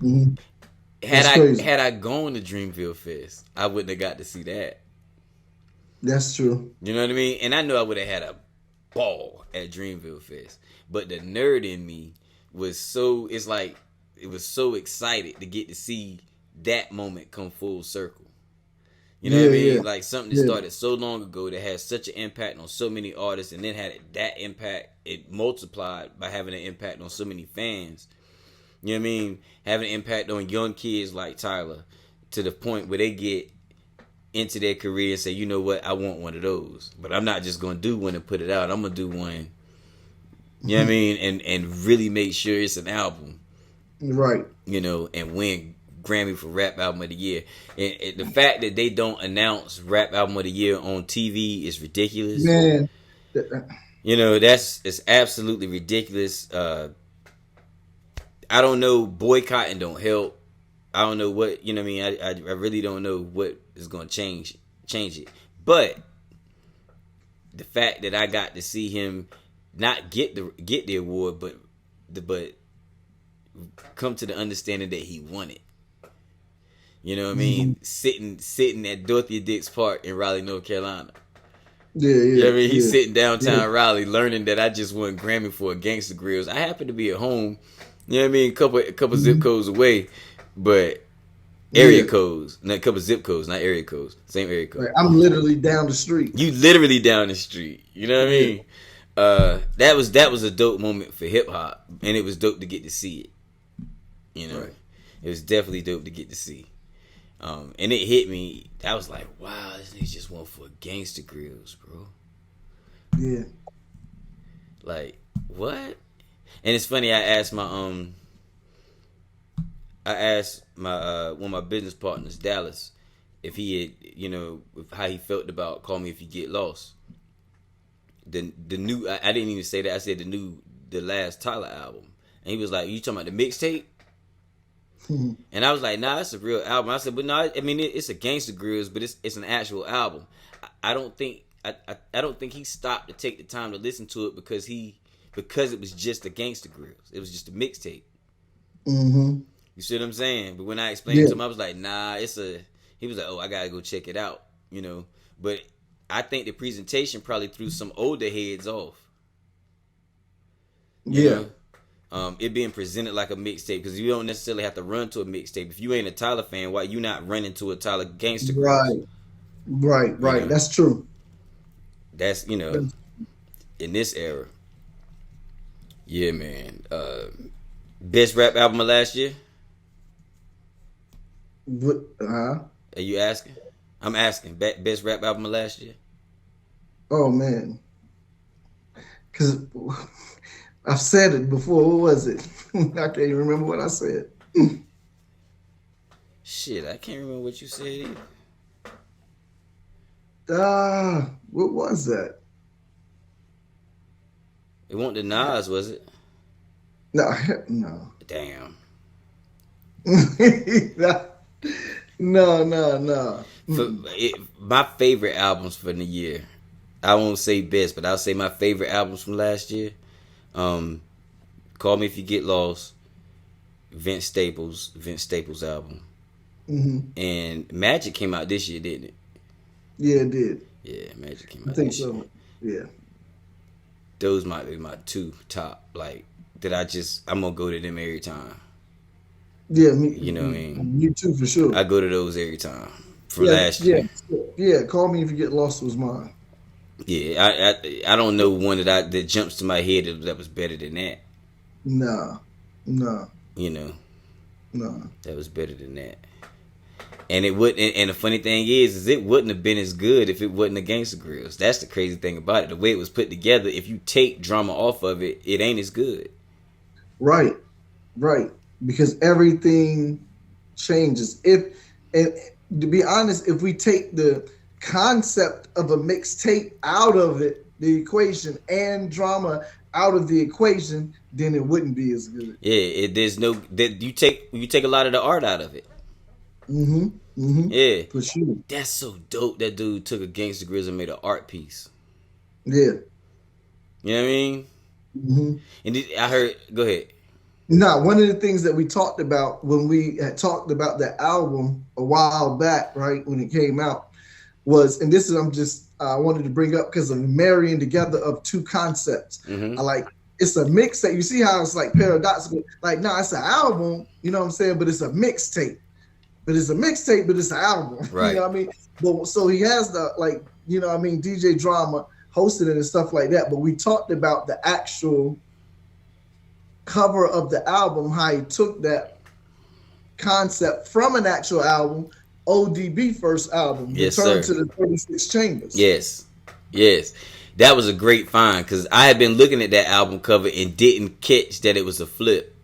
had I gone to Dreamville Fest, I wouldn't have got to see that. That's true. You know what I mean? And I know I would have had a ball at Dreamville Fest. But the nerd in me was so excited to get to see that moment come full circle. You know what I mean? Like something that started so long ago that had such an impact on so many artists, and then had that impact, it multiplied by having an impact on so many fans. You know what I mean? Having an impact on young kids like Tyler to the point where they get into their career and say, you know what, I want one of those. But I'm not just gonna do one and put it out. I'm gonna do one, you know what I mean, and really make sure it's an album. Right. You know, and win Grammy for Rap Album of the Year. And the fact that they don't announce Rap Album of the Year on TV is ridiculous. Man. You know, it's absolutely ridiculous. I don't know, boycotting don't help. I don't know what, you know what I mean? I really don't know what is going to change it. But the fact that I got to see him not get the award, but come to the understanding that he won it. You know what I mean? Sitting at Dorothy Dix Park in Raleigh, North Carolina. Yeah. You know what I mean? He's sitting downtown Raleigh learning that I just won Grammy for a Gangsta Grillz. I happen to be at home, you know what I mean, a couple zip codes away, but area codes. Not a couple zip codes, not area codes. Same area code. Like, I'm literally down the street. You literally down the street. You know what I mean? That was a dope moment for hip hop, and it was dope to get to see it. You know, It was definitely dope to get to see. And it hit me. I was like, wow, this nigga just went for Gangsta Grillz, bro. Yeah. Like, what? And it's funny, I asked my one of my business partners, Dallas, if he had, you know, how he felt about Call Me If You Get Lost. The new, I didn't even say that. I said the last Tyler album. And he was like, you talking about the mixtape? And I was like, nah, it's a real album. I said, but no, I mean, it's a Gangsta Grillz, but it's an actual album. I don't think he stopped to take the time to listen to it because it was just a Gangsta Grillz. It was just a mixtape. Mm-hmm. You see what I'm saying? But when I explained it to him, I was like, nah, he was like, oh, I gotta go check it out, you know. But I think the presentation probably threw some older heads off. You know? It being presented like a mixtape, because you don't necessarily have to run to a mixtape. If you ain't a Tyler fan, why you not running to a Tyler Gangsta Grillz? Right. You know? That's true. That's, you know, in this era. Yeah, man. Best rap album of last year? What? Are you asking? I'm asking. Best rap album of last year? Oh, man. Because I've said it before. What was it? I can't even remember what I said. Shit, I can't remember what you said either. What was that? It wasn't the Nas, was it? No. Damn. No. My favorite albums for the year, I won't say best, but I'll say my favorite albums from last year. Call Me If You Get Lost, Vince Staples album. Mm-hmm. And Magic came out this year, didn't it? Yeah, it did. Yeah, Magic came out I think this so. year. Yeah. Those might be my two top, like, that I'm gonna go to them every time. Yeah, you know what I mean? Me too, for sure. I go to those every time. From last year. Yeah, Call Me If You Get Lost was mine. Yeah, I don't know one that jumps to my head that was better than that. No. You know. No. That was better than that. And it would, and the funny thing is it wouldn't have been as good if it wasn't a Gangsta Grillz. That's the crazy thing about it. The way it was put together, if you take drama off of it, it ain't as good. Right. Because everything changes. And to be honest, if we take the concept of a mixtape out of the equation and drama out of the equation, then it wouldn't be as good. Yeah, you take a lot of the art out of it. Yeah, for sure. That's so dope. That dude took a Gangsta Grillz and made an art piece. Yeah, you know what I mean. And I heard. Go ahead. Now, one of the things that we talked about when we had talked about the album a while back, right when it came out, was, and this is I wanted to bring up because of the marrying together of two concepts. It's a mix that you see how it's like paradoxical. Like, it's an album, you know what I'm saying, but it's a mixtape. But it's a mixtape, but it's an album. Right. You know what I mean? But so he has the, like, you know what I mean, DJ Drama hosted it and stuff like that. But we talked about the actual cover of the album, how he took that concept from an actual album ODB first album, Yes, Return sir. to the 36 Chambers. Yes. Yes. That was a great find because I had been looking at that album cover and didn't catch that it was a flip.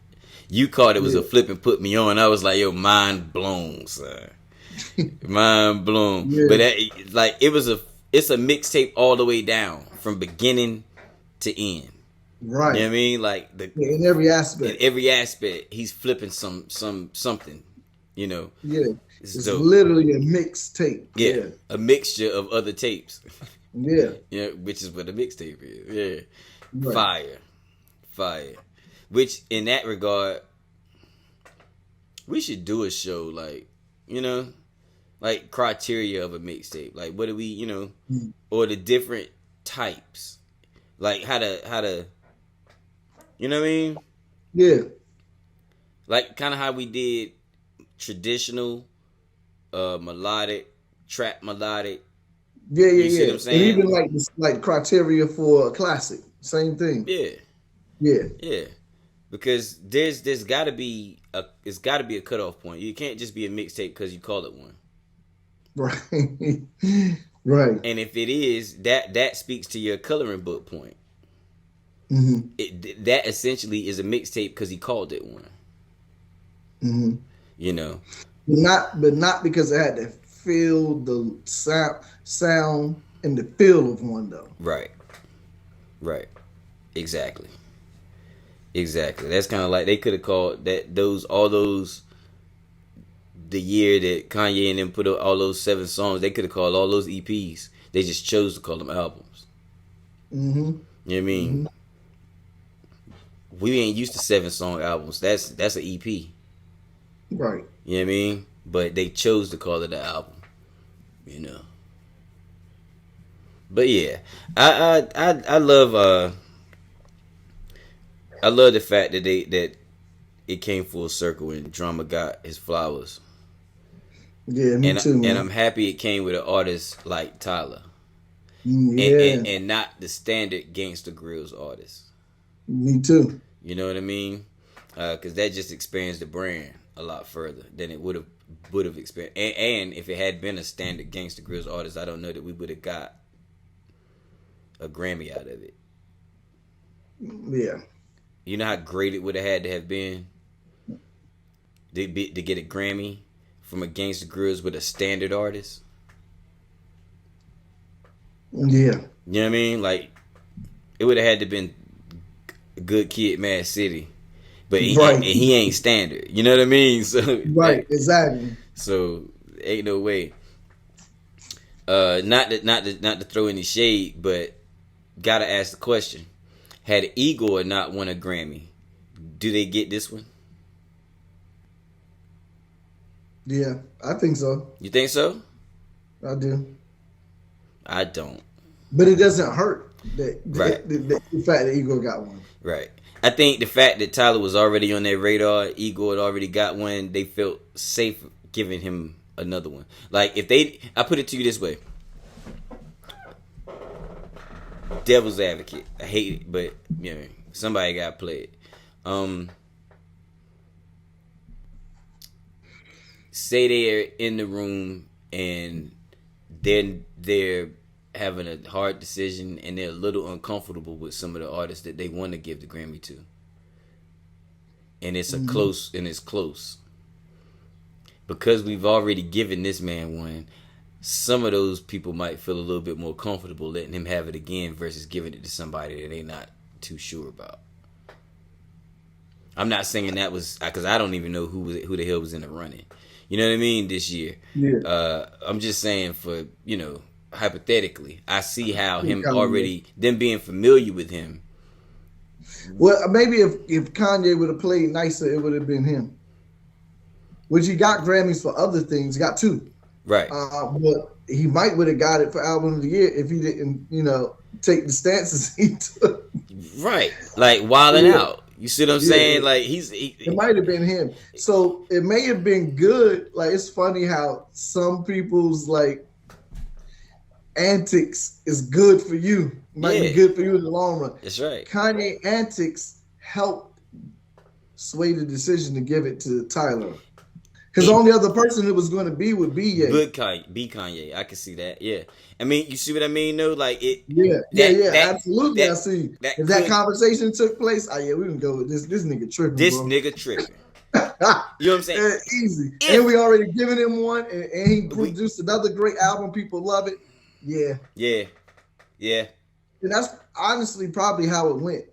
You caught it was a flip and put me on. I was like, yo, mind blown, son. Mind blown. Yeah. But that, like it's a mixtape all the way down from beginning to end. Right. You know what I mean? Like in every aspect. In every aspect, he's flipping something. You know. Yeah. It's dope. literally a mixtape. Yeah. A mixture of other tapes. Yeah. Yeah, which is what a mixtape is. Yeah. Right. Fire. Which in that regard, we should do a show like, you know, like criteria of a mixtape. Like what do we, you know, or the different types. Like how to you know what I mean? Yeah. Like kind of how we did traditional melodic, trap melodic. Yeah. You see what I'm saying? And even like criteria for a classic. Same thing. Yeah. Because there's gotta be it's gotta be a cutoff point. You can't just be a mixtape because you call it one. Right. Right. And if it is, that speaks to your coloring book point. Mm-hmm. That essentially is a mixtape because he called it one. Mm-hmm. You know, but not because it had to feel the sound and the feel of one though. Right. Exactly. That's kind of like they could have called all those the year that Kanye and them put out all those 7 songs. They could have called all those EPs. They just chose to call them albums. Mm-hmm. You know what I mean? Mm-hmm. We ain't used to 7-song albums. That's an EP. Right. You know what I mean? But they chose to call it an album. You know. But yeah, I love the fact that it came full circle and Drama got his flowers. Yeah, me too. Man. And I'm happy it came with an artist like Tyler. Yeah. And not the standard Gangsta Grillz artist. Me too. You know what I mean? Because that just expands the brand a lot further than it would have expanded. And if it had been a standard Gangsta Grillz artist, I don't know that we would have got a Grammy out of it. Yeah. You know how great it would have had to have been to get a Grammy from a Gangsta Grillz with a standard artist? Yeah. You know what I mean? Like, it would have had to been Good Kid, Mad City. But he ain't standard. You know what I mean? So right, exactly. So ain't no way. Not to throw any shade, but gotta ask the question: had Igor not won a Grammy, do they get this one? Yeah, I think so. You think so? I do. I don't. But it doesn't hurt that the fact that Igor got one. Right. I think the fact that Tyler was already on their radar, Igor had already got one, they felt safe giving him another one. Like, I put it to you this way. Devil's advocate. I hate it, but, you know, somebody got played. Say they're in the room and then they're having a hard decision and they're a little uncomfortable with some of the artists that they want to give the Grammy to. And it's close. Because we've already given this man one, some of those people might feel a little bit more comfortable letting him have it again versus giving it to somebody that they're not too sure about. I'm not saying that was because I don't even know who the hell was in the running. You know what I mean? This year. Yeah. I'm just saying for, you know, hypothetically, I see how them being familiar with him. Well, maybe if Kanye would have played nicer, it would have been him. Which he got Grammys for other things. He got 2. Right. But he might would have got it for Album of the Year if he didn't, you know, take the stances he took. Right. Like wilding out. You see what I'm saying? Like it might have been him. So it may have been good. Like, it's funny how some people's like antics is good for you. Might be good for you in the long run. That's right. Kanye antics helped sway the decision to give it to Tyler. Because the only other person it was going to be would be Ye. Good Kanye. I can see that. Yeah. I mean, you see what I mean though? Like it. Yeah, absolutely. I see. If that conversation took place, we can go with this. This nigga tripping. This bro. nigga tripping. You know what I'm saying? Easy. And we already given him one, and he produced another great album. People love it. Yeah. And that's honestly probably how it went.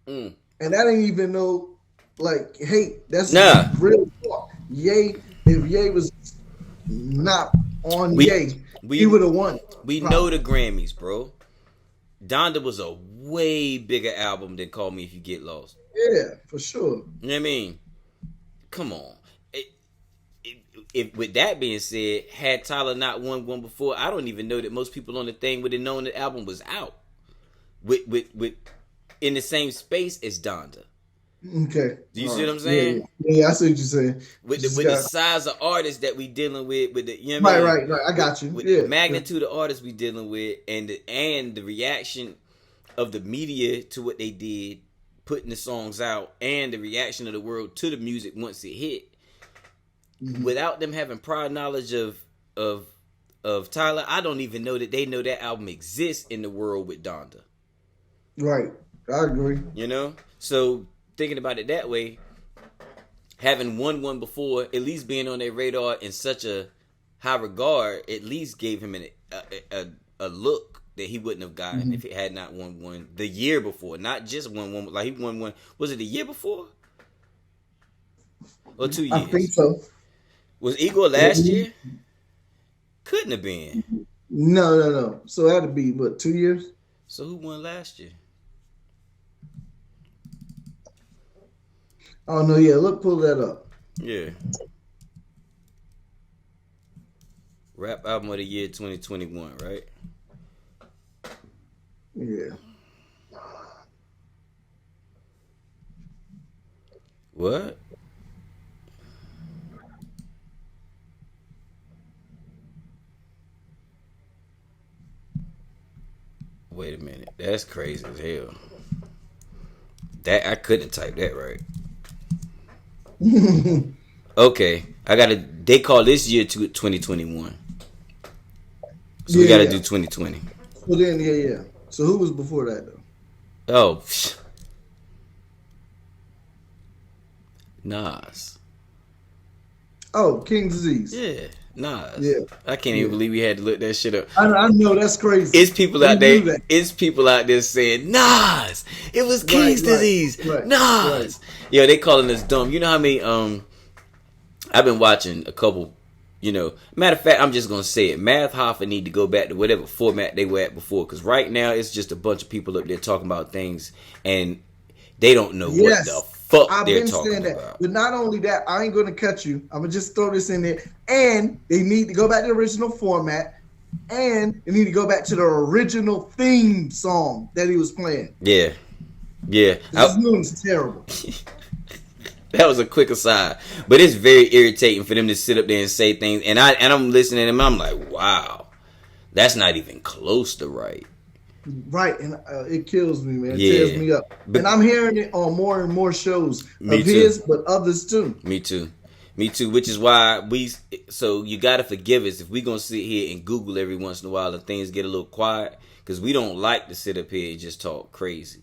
And that ain't even no like hate. That's real talk. Ye, if Ye was not on Ye, he would have won. We know the Grammys, bro. Donda was a way bigger album than Call Me If You Get Lost. Yeah, for sure. You know what I mean? Come on. If with that being said, had Tyler not won one before, I don't even know that most people on the thing would have known the album was out. With in the same space as Donda. Okay. Do you see what I'm saying? Yeah, I see what you're saying. With the size of artists that we dealing with the you know what I mean? Right. I got you. With the magnitude of artists we dealing with and the reaction of the media to what they did, putting the songs out, and the reaction of the world to the music once it hit. Without them having prior knowledge of Tyler, I don't even know that they know that album exists in the world with Donda. Right. I agree. You know? So thinking about it that way, having won one before, at least being on their radar in such a high regard, at least gave him a look that he wouldn't have gotten if he had not won one the year before. Not just won one, like he won one. Was it the year before? Or 2 years? I think so. Was Igor last year? Couldn't have been. No. So it had to be, what, 2 years? So who won last year? Oh, no, yeah. Look, pull that up. Yeah. Rap album of the year 2021, right? Yeah. What? Wait a minute. That's crazy as hell. That I couldn't type that right. Okay. They call this year 2021. So we gotta do 2020. Well then, yeah. So who was before that though? Oh, Nas. Oh, King Disease. Yeah, Nas. Yeah. I can't even believe we had to look that shit up. I know, that's crazy. It's people out there. It's people out there saying Nas. It was King's Disease. Right, Nas. Yo, they calling us dumb. You know how many? I've been watching a couple. You know, matter of fact, I'm just gonna say it. Math Hoffa need to go back to whatever format they were at before, because right now it's just a bunch of people up there talking about things, and they don't know what the fuck they're talking about. But not only that, I ain't gonna cut you. I'm gonna just throw this in there, and they need to go back to the original format, and they need to go back to the original theme song that he was playing. Yeah. This one's terrible. That was a quick aside, but it's very irritating for them to sit up there and say things, and I'm listening to them. I'm like, wow, that's not even close to right. Right, and it kills me, man. It tears me up. And I'm hearing it on more and more shows of his, but others too. Me too. Which is why so you gotta forgive us if we gonna sit here and Google every once in a while and things get a little quiet, because we don't like to sit up here and just talk crazy.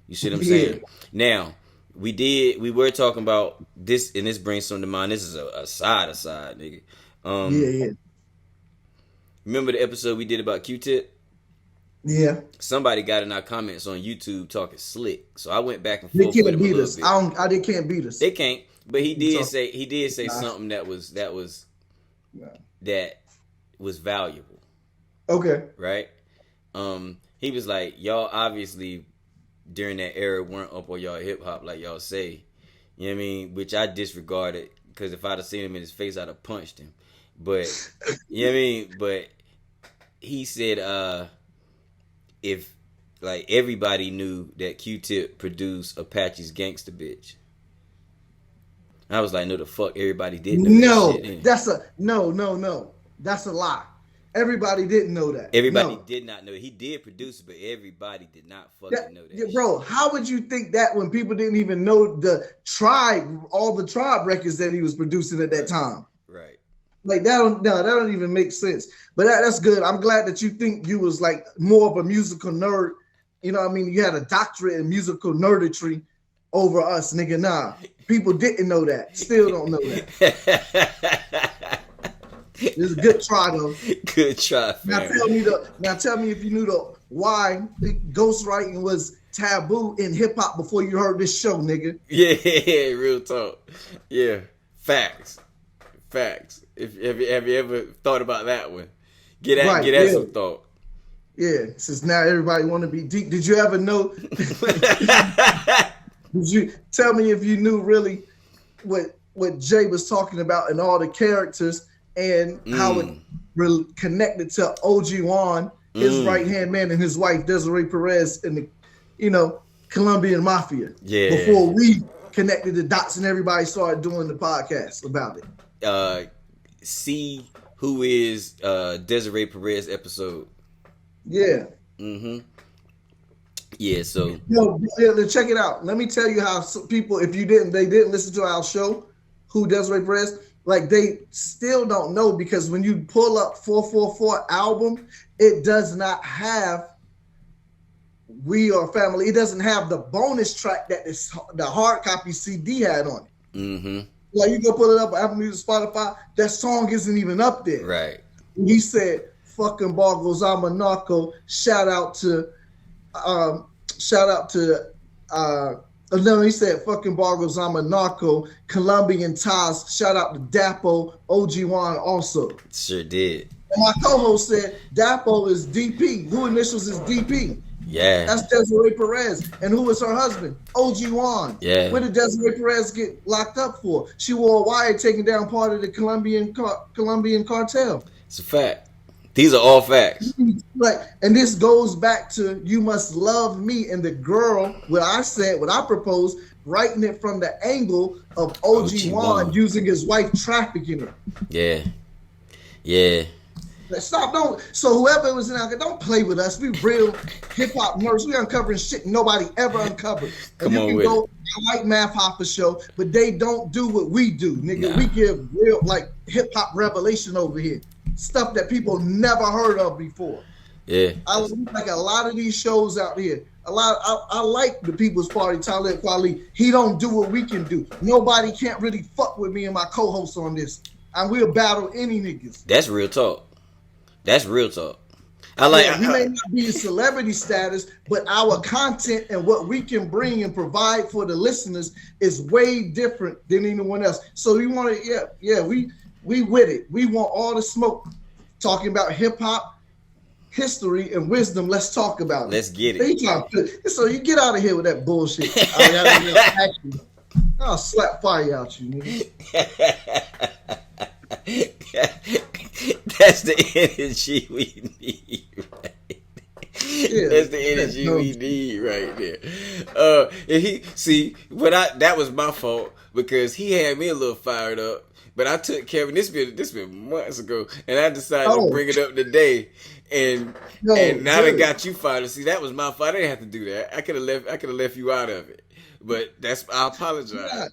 You see what I'm saying? Now. We were talking about this, and this brings something to mind. This is a side, nigga. Yeah. Remember the episode we did about Q-Tip? Yeah. Somebody got in our comments on YouTube talking slick, so I went back and forth they with can't him beat a little us. bit. They can't beat us. They can't, but he did say something that was valuable. Okay. Right? He was like, y'all obviously during that era weren't up on y'all hip hop like y'all say. You know what I mean? Which I disregarded, because if I'd have seen him in his face, I'd have punched him. But you know what I mean? But he said if like everybody knew that Q-Tip produced Apache's Gangsta Bitch. I was like, no the fuck everybody didn't know that shit. That's no. That's a lie. Everybody didn't know that. Everybody No. did not know. He did produce it, but everybody did not fucking know that. Yeah, bro, how would you think that when people didn't even know the Tribe, all the Tribe records that he was producing at that time? Right. Like that don't even make sense. But that's good. I'm glad that you think you was like more of a musical nerd. You know what I mean? You had a doctorate in musical nerdistry over us, nigga. Nah, people didn't know that. Still don't know that. It's a good try though. Good try, fam. Now tell me if you knew why ghostwriting was taboo in hip hop before you heard this show, nigga. Yeah, real talk. Yeah, facts. Have you ever thought about that one? Get at some thought. Yeah, since now everybody want to be deep. Did you ever know? Did you tell me if you knew really what Jay was talking about and all the characters and how it connected to OG Juan, his right hand man, and his wife Desiree Perez in the Colombian Mafia. Yeah. Before we connected the dots and everybody started doing the podcast about it. See who is Desiree Perez episode. Yeah. Mm-hmm. Yeah, so check it out. Let me tell you how people, if they didn't listen to our show, who Desiree Perez, like they still don't know, because when you pull up 444 album, it does not have We Are Family. It doesn't have the bonus track that the hard copy CD had on it. Mm-hmm. Like you go pull it up on Apple Music, Spotify, that song isn't even up there. Right. He said, "Fucking Bargos, I'm a narco." Shout out to no, he said, "Fucking Bargos, I'm a narco." Colombian ties. Shout out to Dapo, OG Juan also. Sure did. And my co-host said Dapo is DP. Who initials is DP? Yeah. That's Desiree Perez. And who is her husband? OG Juan. Yeah. What did Desiree Perez get locked up for? She wore a wire taking down part of the Colombian cartel. It's a fact. These are all facts. Like, and this goes back to "You Must Love Me" and the girl. What I proposed, writing it from the angle of OG Juan using his wife trafficking her. Yeah. Yeah. Stop! So whoever was in there, don't play with us. We real hip hop nerds. We uncovering shit nobody ever uncovered. And you can go like Math Hopper show, but they don't do what we do, nigga. Nah. We give real like hip hop revelation over here. Stuff that people never heard of before. Yeah. I like a lot of these shows out here. I like the People's Party, Talib Kweli. He don't do what we can do. Nobody can't really fuck with me and my co-host on this. And we'll battle any niggas. That's real talk. We may not be celebrity status, but our content and what we can bring and provide for the listeners is way different than anyone else. So we want to, we with it. We want all the smoke. Talking about hip hop history and wisdom. Let's talk about it. Let's get it. So you get out of here with that bullshit. I'll slap fire out you, nigga. That's the energy we need, right? Yeah, that's the energy we need right there. That was my fault because he had me a little fired up. But I took care of it. This been months ago, and I decided to bring it up today. And now I got you fired. See, that was my fault. I didn't have to do that. I could have left you out of it. But I apologize. Yeah,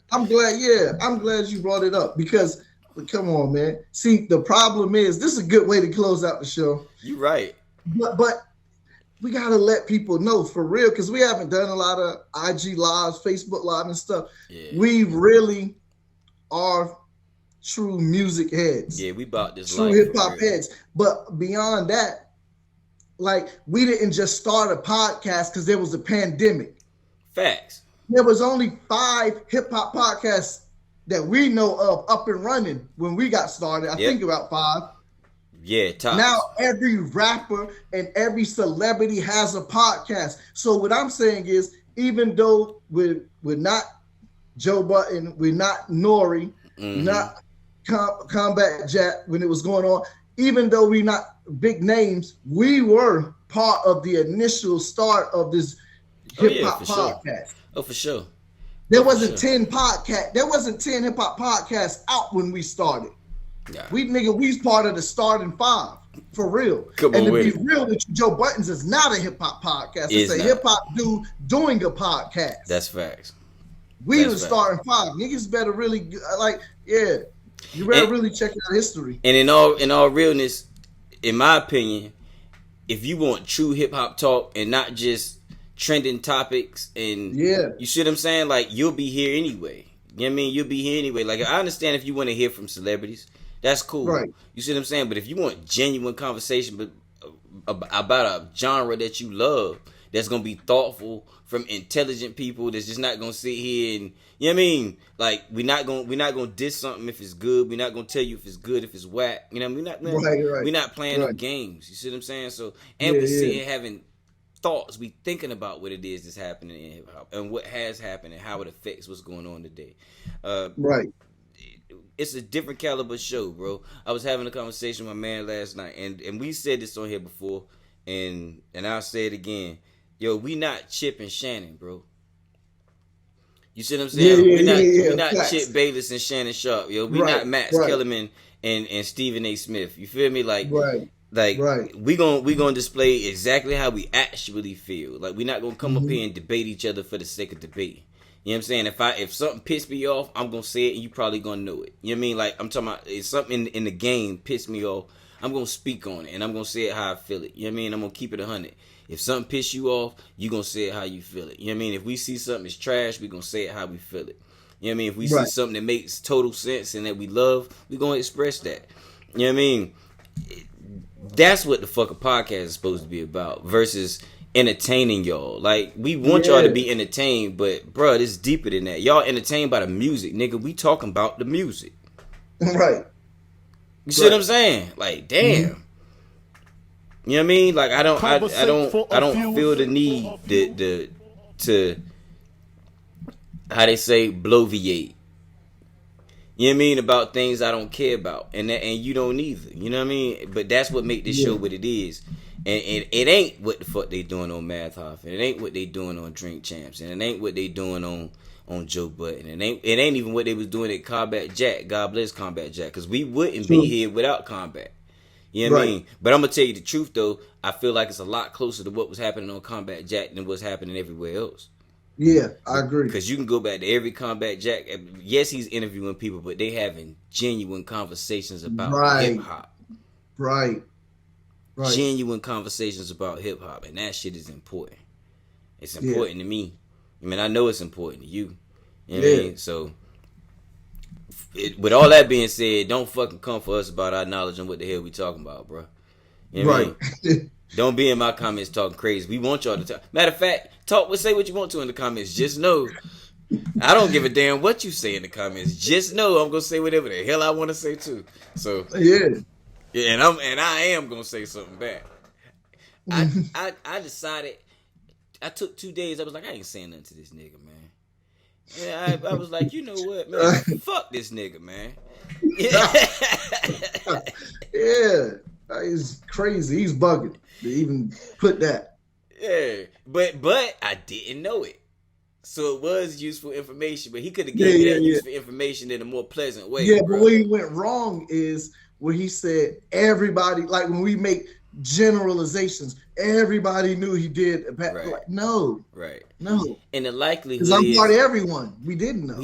I'm glad you brought it up because. Come on, man. See, the problem is this is a good way to close out the show. You're right. But we gotta let people know for real, because we haven't done a lot of IG lives, Facebook live and stuff. Yeah. We really are true music heads. Yeah, we bought this true hip hop heads. But beyond that, like we didn't just start a podcast because there was a pandemic. Facts. There was only 5 hip hop podcasts that we know of up and running when we got started. I think about 5. Yeah, tops. Now every rapper and every celebrity has a podcast. So what I'm saying is, even though we're not Joe Budden, we're not Nori, not Combat Jack when it was going on, even though we're not big names, we were part of the initial start of this hip hop podcast. Sure. Oh, for sure. There wasn't 10 podcast. There wasn't 10 hip hop podcasts out when we started. Yeah. We was part of the starting 5. For real. Come and on to be with it. real with you, Joe Buttons is not a hip hop podcast. It's a hip hop dude doing a podcast. That's facts. We was starting 5. Niggas better really you better really check out history. And in all realness, in my opinion, if you want true hip hop talk and not just trending topics and you see what I'm saying, like you'll be here anyway. You know what I mean? You'll be here anyway. Like I understand if you want to hear from celebrities, that's cool. Right. You see what I'm saying? But if you want genuine conversation about a genre that you love, that's gonna be thoughtful from intelligent people, that's just not gonna sit here and you know what I mean? Like we're not gonna diss something if it's good. We're not gonna tell you if it's good, if it's whack. You know, we're not playing no games. You see what I'm saying? So we sit here having thoughts, we thinking about what it is that's happening in hip hop and what has happened and how it affects what's going on today. It's a different caliber show, bro. I was having a conversation with my man last night, and we said this on here before, and I'll say it again. Yo, we not Chip and Shannon, bro. You see what I'm saying? We're not Chip Bayless and Shannon Sharp, yo. We not Max Kellerman and Stephen A. Smith. You feel me? Like we gonna display exactly how we actually feel. Like we're not gonna come up here and debate each other for the sake of debate. You know what I'm saying? If something pissed me off, I'm gonna say it and you probably gonna know it. You know what I mean? Like I'm talking about if something in the game pissed me off, I'm gonna speak on it and I'm gonna say it how I feel it. You know what I mean? I'm gonna keep it 100. If something piss you off, you gonna say it how you feel it. You know what I mean? If we see something is trash, we gonna say it how we feel it. You know what I mean? If we see something that makes total sense and that we love, we gonna express that. You know what I mean? That's what the fuck a podcast is supposed to be about versus entertaining y'all. Like we want y'all to be entertained, but bro, it's deeper than that. Y'all entertained by the music, nigga. We talking about the music, right? You see what I'm saying? Like, damn. You know what I mean? Like I don't feel the need to how they say bloviate. You know what I mean? About things I don't care about, and you don't either. You know what I mean? But that's what make this show what it is. And it ain't what the fuck they doing on Math Hoff, and it ain't what they doing on Drink Champs, and it ain't what they doing on Joe Budden, and it ain't even what they was doing at Combat Jack. God bless Combat Jack, because we wouldn't be here without Combat. You know what I mean? But I'm gonna tell you the truth though. I feel like it's a lot closer to what was happening on Combat Jack than what's happening everywhere else. Yeah, I agree. Because you can go back to every Combat Jack. Yes, he's interviewing people, but they having genuine conversations about hip hop. Right. Genuine conversations about hip hop, and that shit is important. It's important to me. I mean, I know it's important to you. You know what I mean? So, with all that being said, don't fucking come for us about our knowledge on what the hell we talking about, bro. You know what I mean? Don't be in my comments talking crazy. We want y'all to talk. Matter of fact, say what you want to in the comments. Just know, I don't give a damn what you say in the comments. Just know I'm gonna say whatever the hell I want to say too. So and I am gonna say something back. I decided. I took 2 days. I was like, I ain't saying nothing to this nigga, man. Yeah, I was like, you know what, man? Fuck this nigga, man. He's crazy. He's bugging to even put that. Yeah, but I didn't know it, so it was useful information. But he could have given me that useful information in a more pleasant way. Yeah, but where he went wrong is where he said everybody, like when we make generalizations, everybody knew he did. Like, no. And the likelihood is, I'm part of everyone. We didn't know.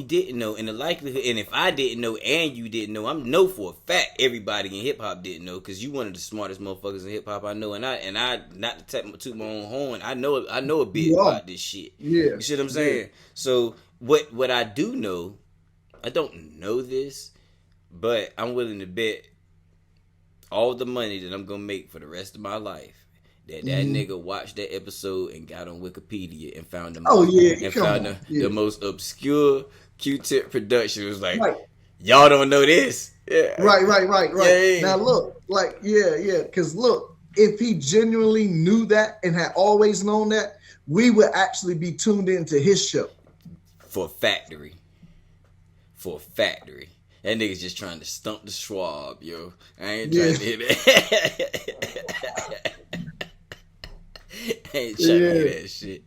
And the likelihood, and if I didn't know and you didn't know, I'm know for a fact everybody in hip hop didn't know, because you one of the smartest motherfuckers in hip hop I know. And I not to toot my own horn, I know a bit about this shit. You see what I'm saying? So what I do know, I don't know this, but I'm willing to bet all the money that I'm gonna make for the rest of my life that nigga watched that episode and got on Wikipedia and found the most obscure Q-Tip production. It was like, y'all don't know this. Right. Yeah. Now look, because look, if he genuinely knew that and had always known that, we would actually be tuned into his show. For Factory. That nigga's just trying to stump the Schwab, yo. I ain't trying to hear that. I ain't trying to hear that shit.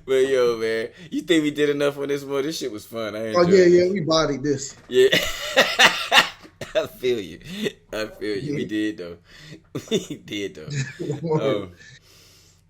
But yo, man, you think we did enough on this one? This shit was fun. We bodied this. Yeah. feel you. We did though. We did though.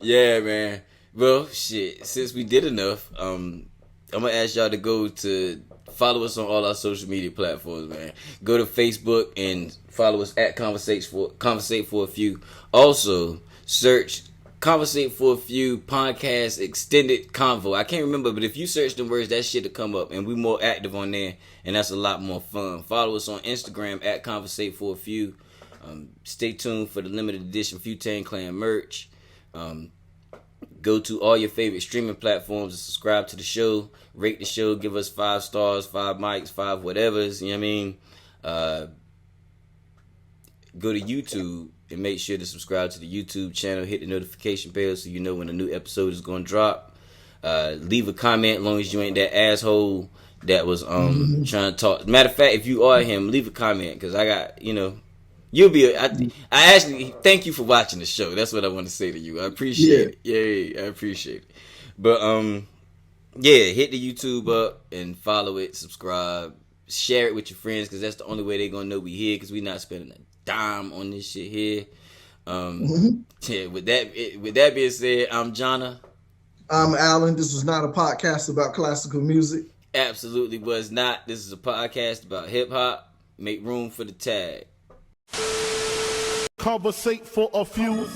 Yeah, man. Well, shit. Since we did enough, I'm gonna ask y'all to go to follow us on all our social media platforms, man. Go to Facebook and follow us at Conversate for a Few. Also, search Conversate for a Few podcast extended convo. I can't remember, but if you search the words, that shit'll come up, and we more active on there, and that's a lot more fun. Follow us on Instagram at Conversate for a Few. Stay tuned for the limited edition Tang Clan merch. Go to all your favorite streaming platforms and subscribe to the show. Rate the show. Give us 5 stars, 5 mics, 5 whatevers. You know what I mean? Go to YouTube and make sure to subscribe to the YouTube channel. Hit the notification bell so you know when a new episode is going to drop. Leave a comment as long as you ain't that asshole that was trying to talk. Matter of fact, if you are him, leave a comment because I got, you'll be. I actually thank you for watching the show. That's what I want to say to you. I appreciate it. Yeah, I appreciate it. But hit the YouTube up and follow it, subscribe, share it with your friends because that's the only way they're gonna know we here because we not spending a dime on this shit here. Yeah. With that being said, I'm Jonna. I'm Alan. This was not a podcast about classical music. Absolutely was not. This is a podcast about hip hop. Make room for the tag. Conversate for a few.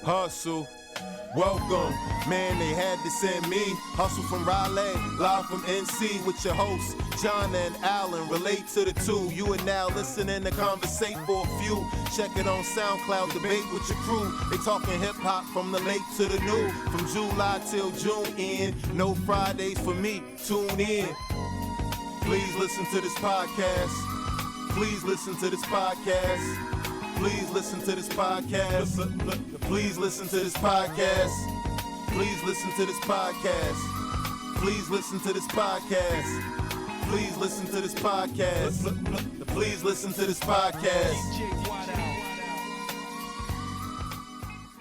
Hustle, welcome, man, they had to send me. Hustle from Raleigh, live from NC with your hosts, John and Alan. Relate to the two, you are now listening to Conversate for a Few. Check it on SoundCloud, debate with your crew. They talking hip-hop from the late to the new. From July till June end, no Fridays for me, tune in. Please listen to this podcast. Please listen to this podcast. Please listen to this podcast. Please listen to this podcast. Please listen to this podcast. Please listen to this podcast. Please listen to this podcast. Please listen to this podcast.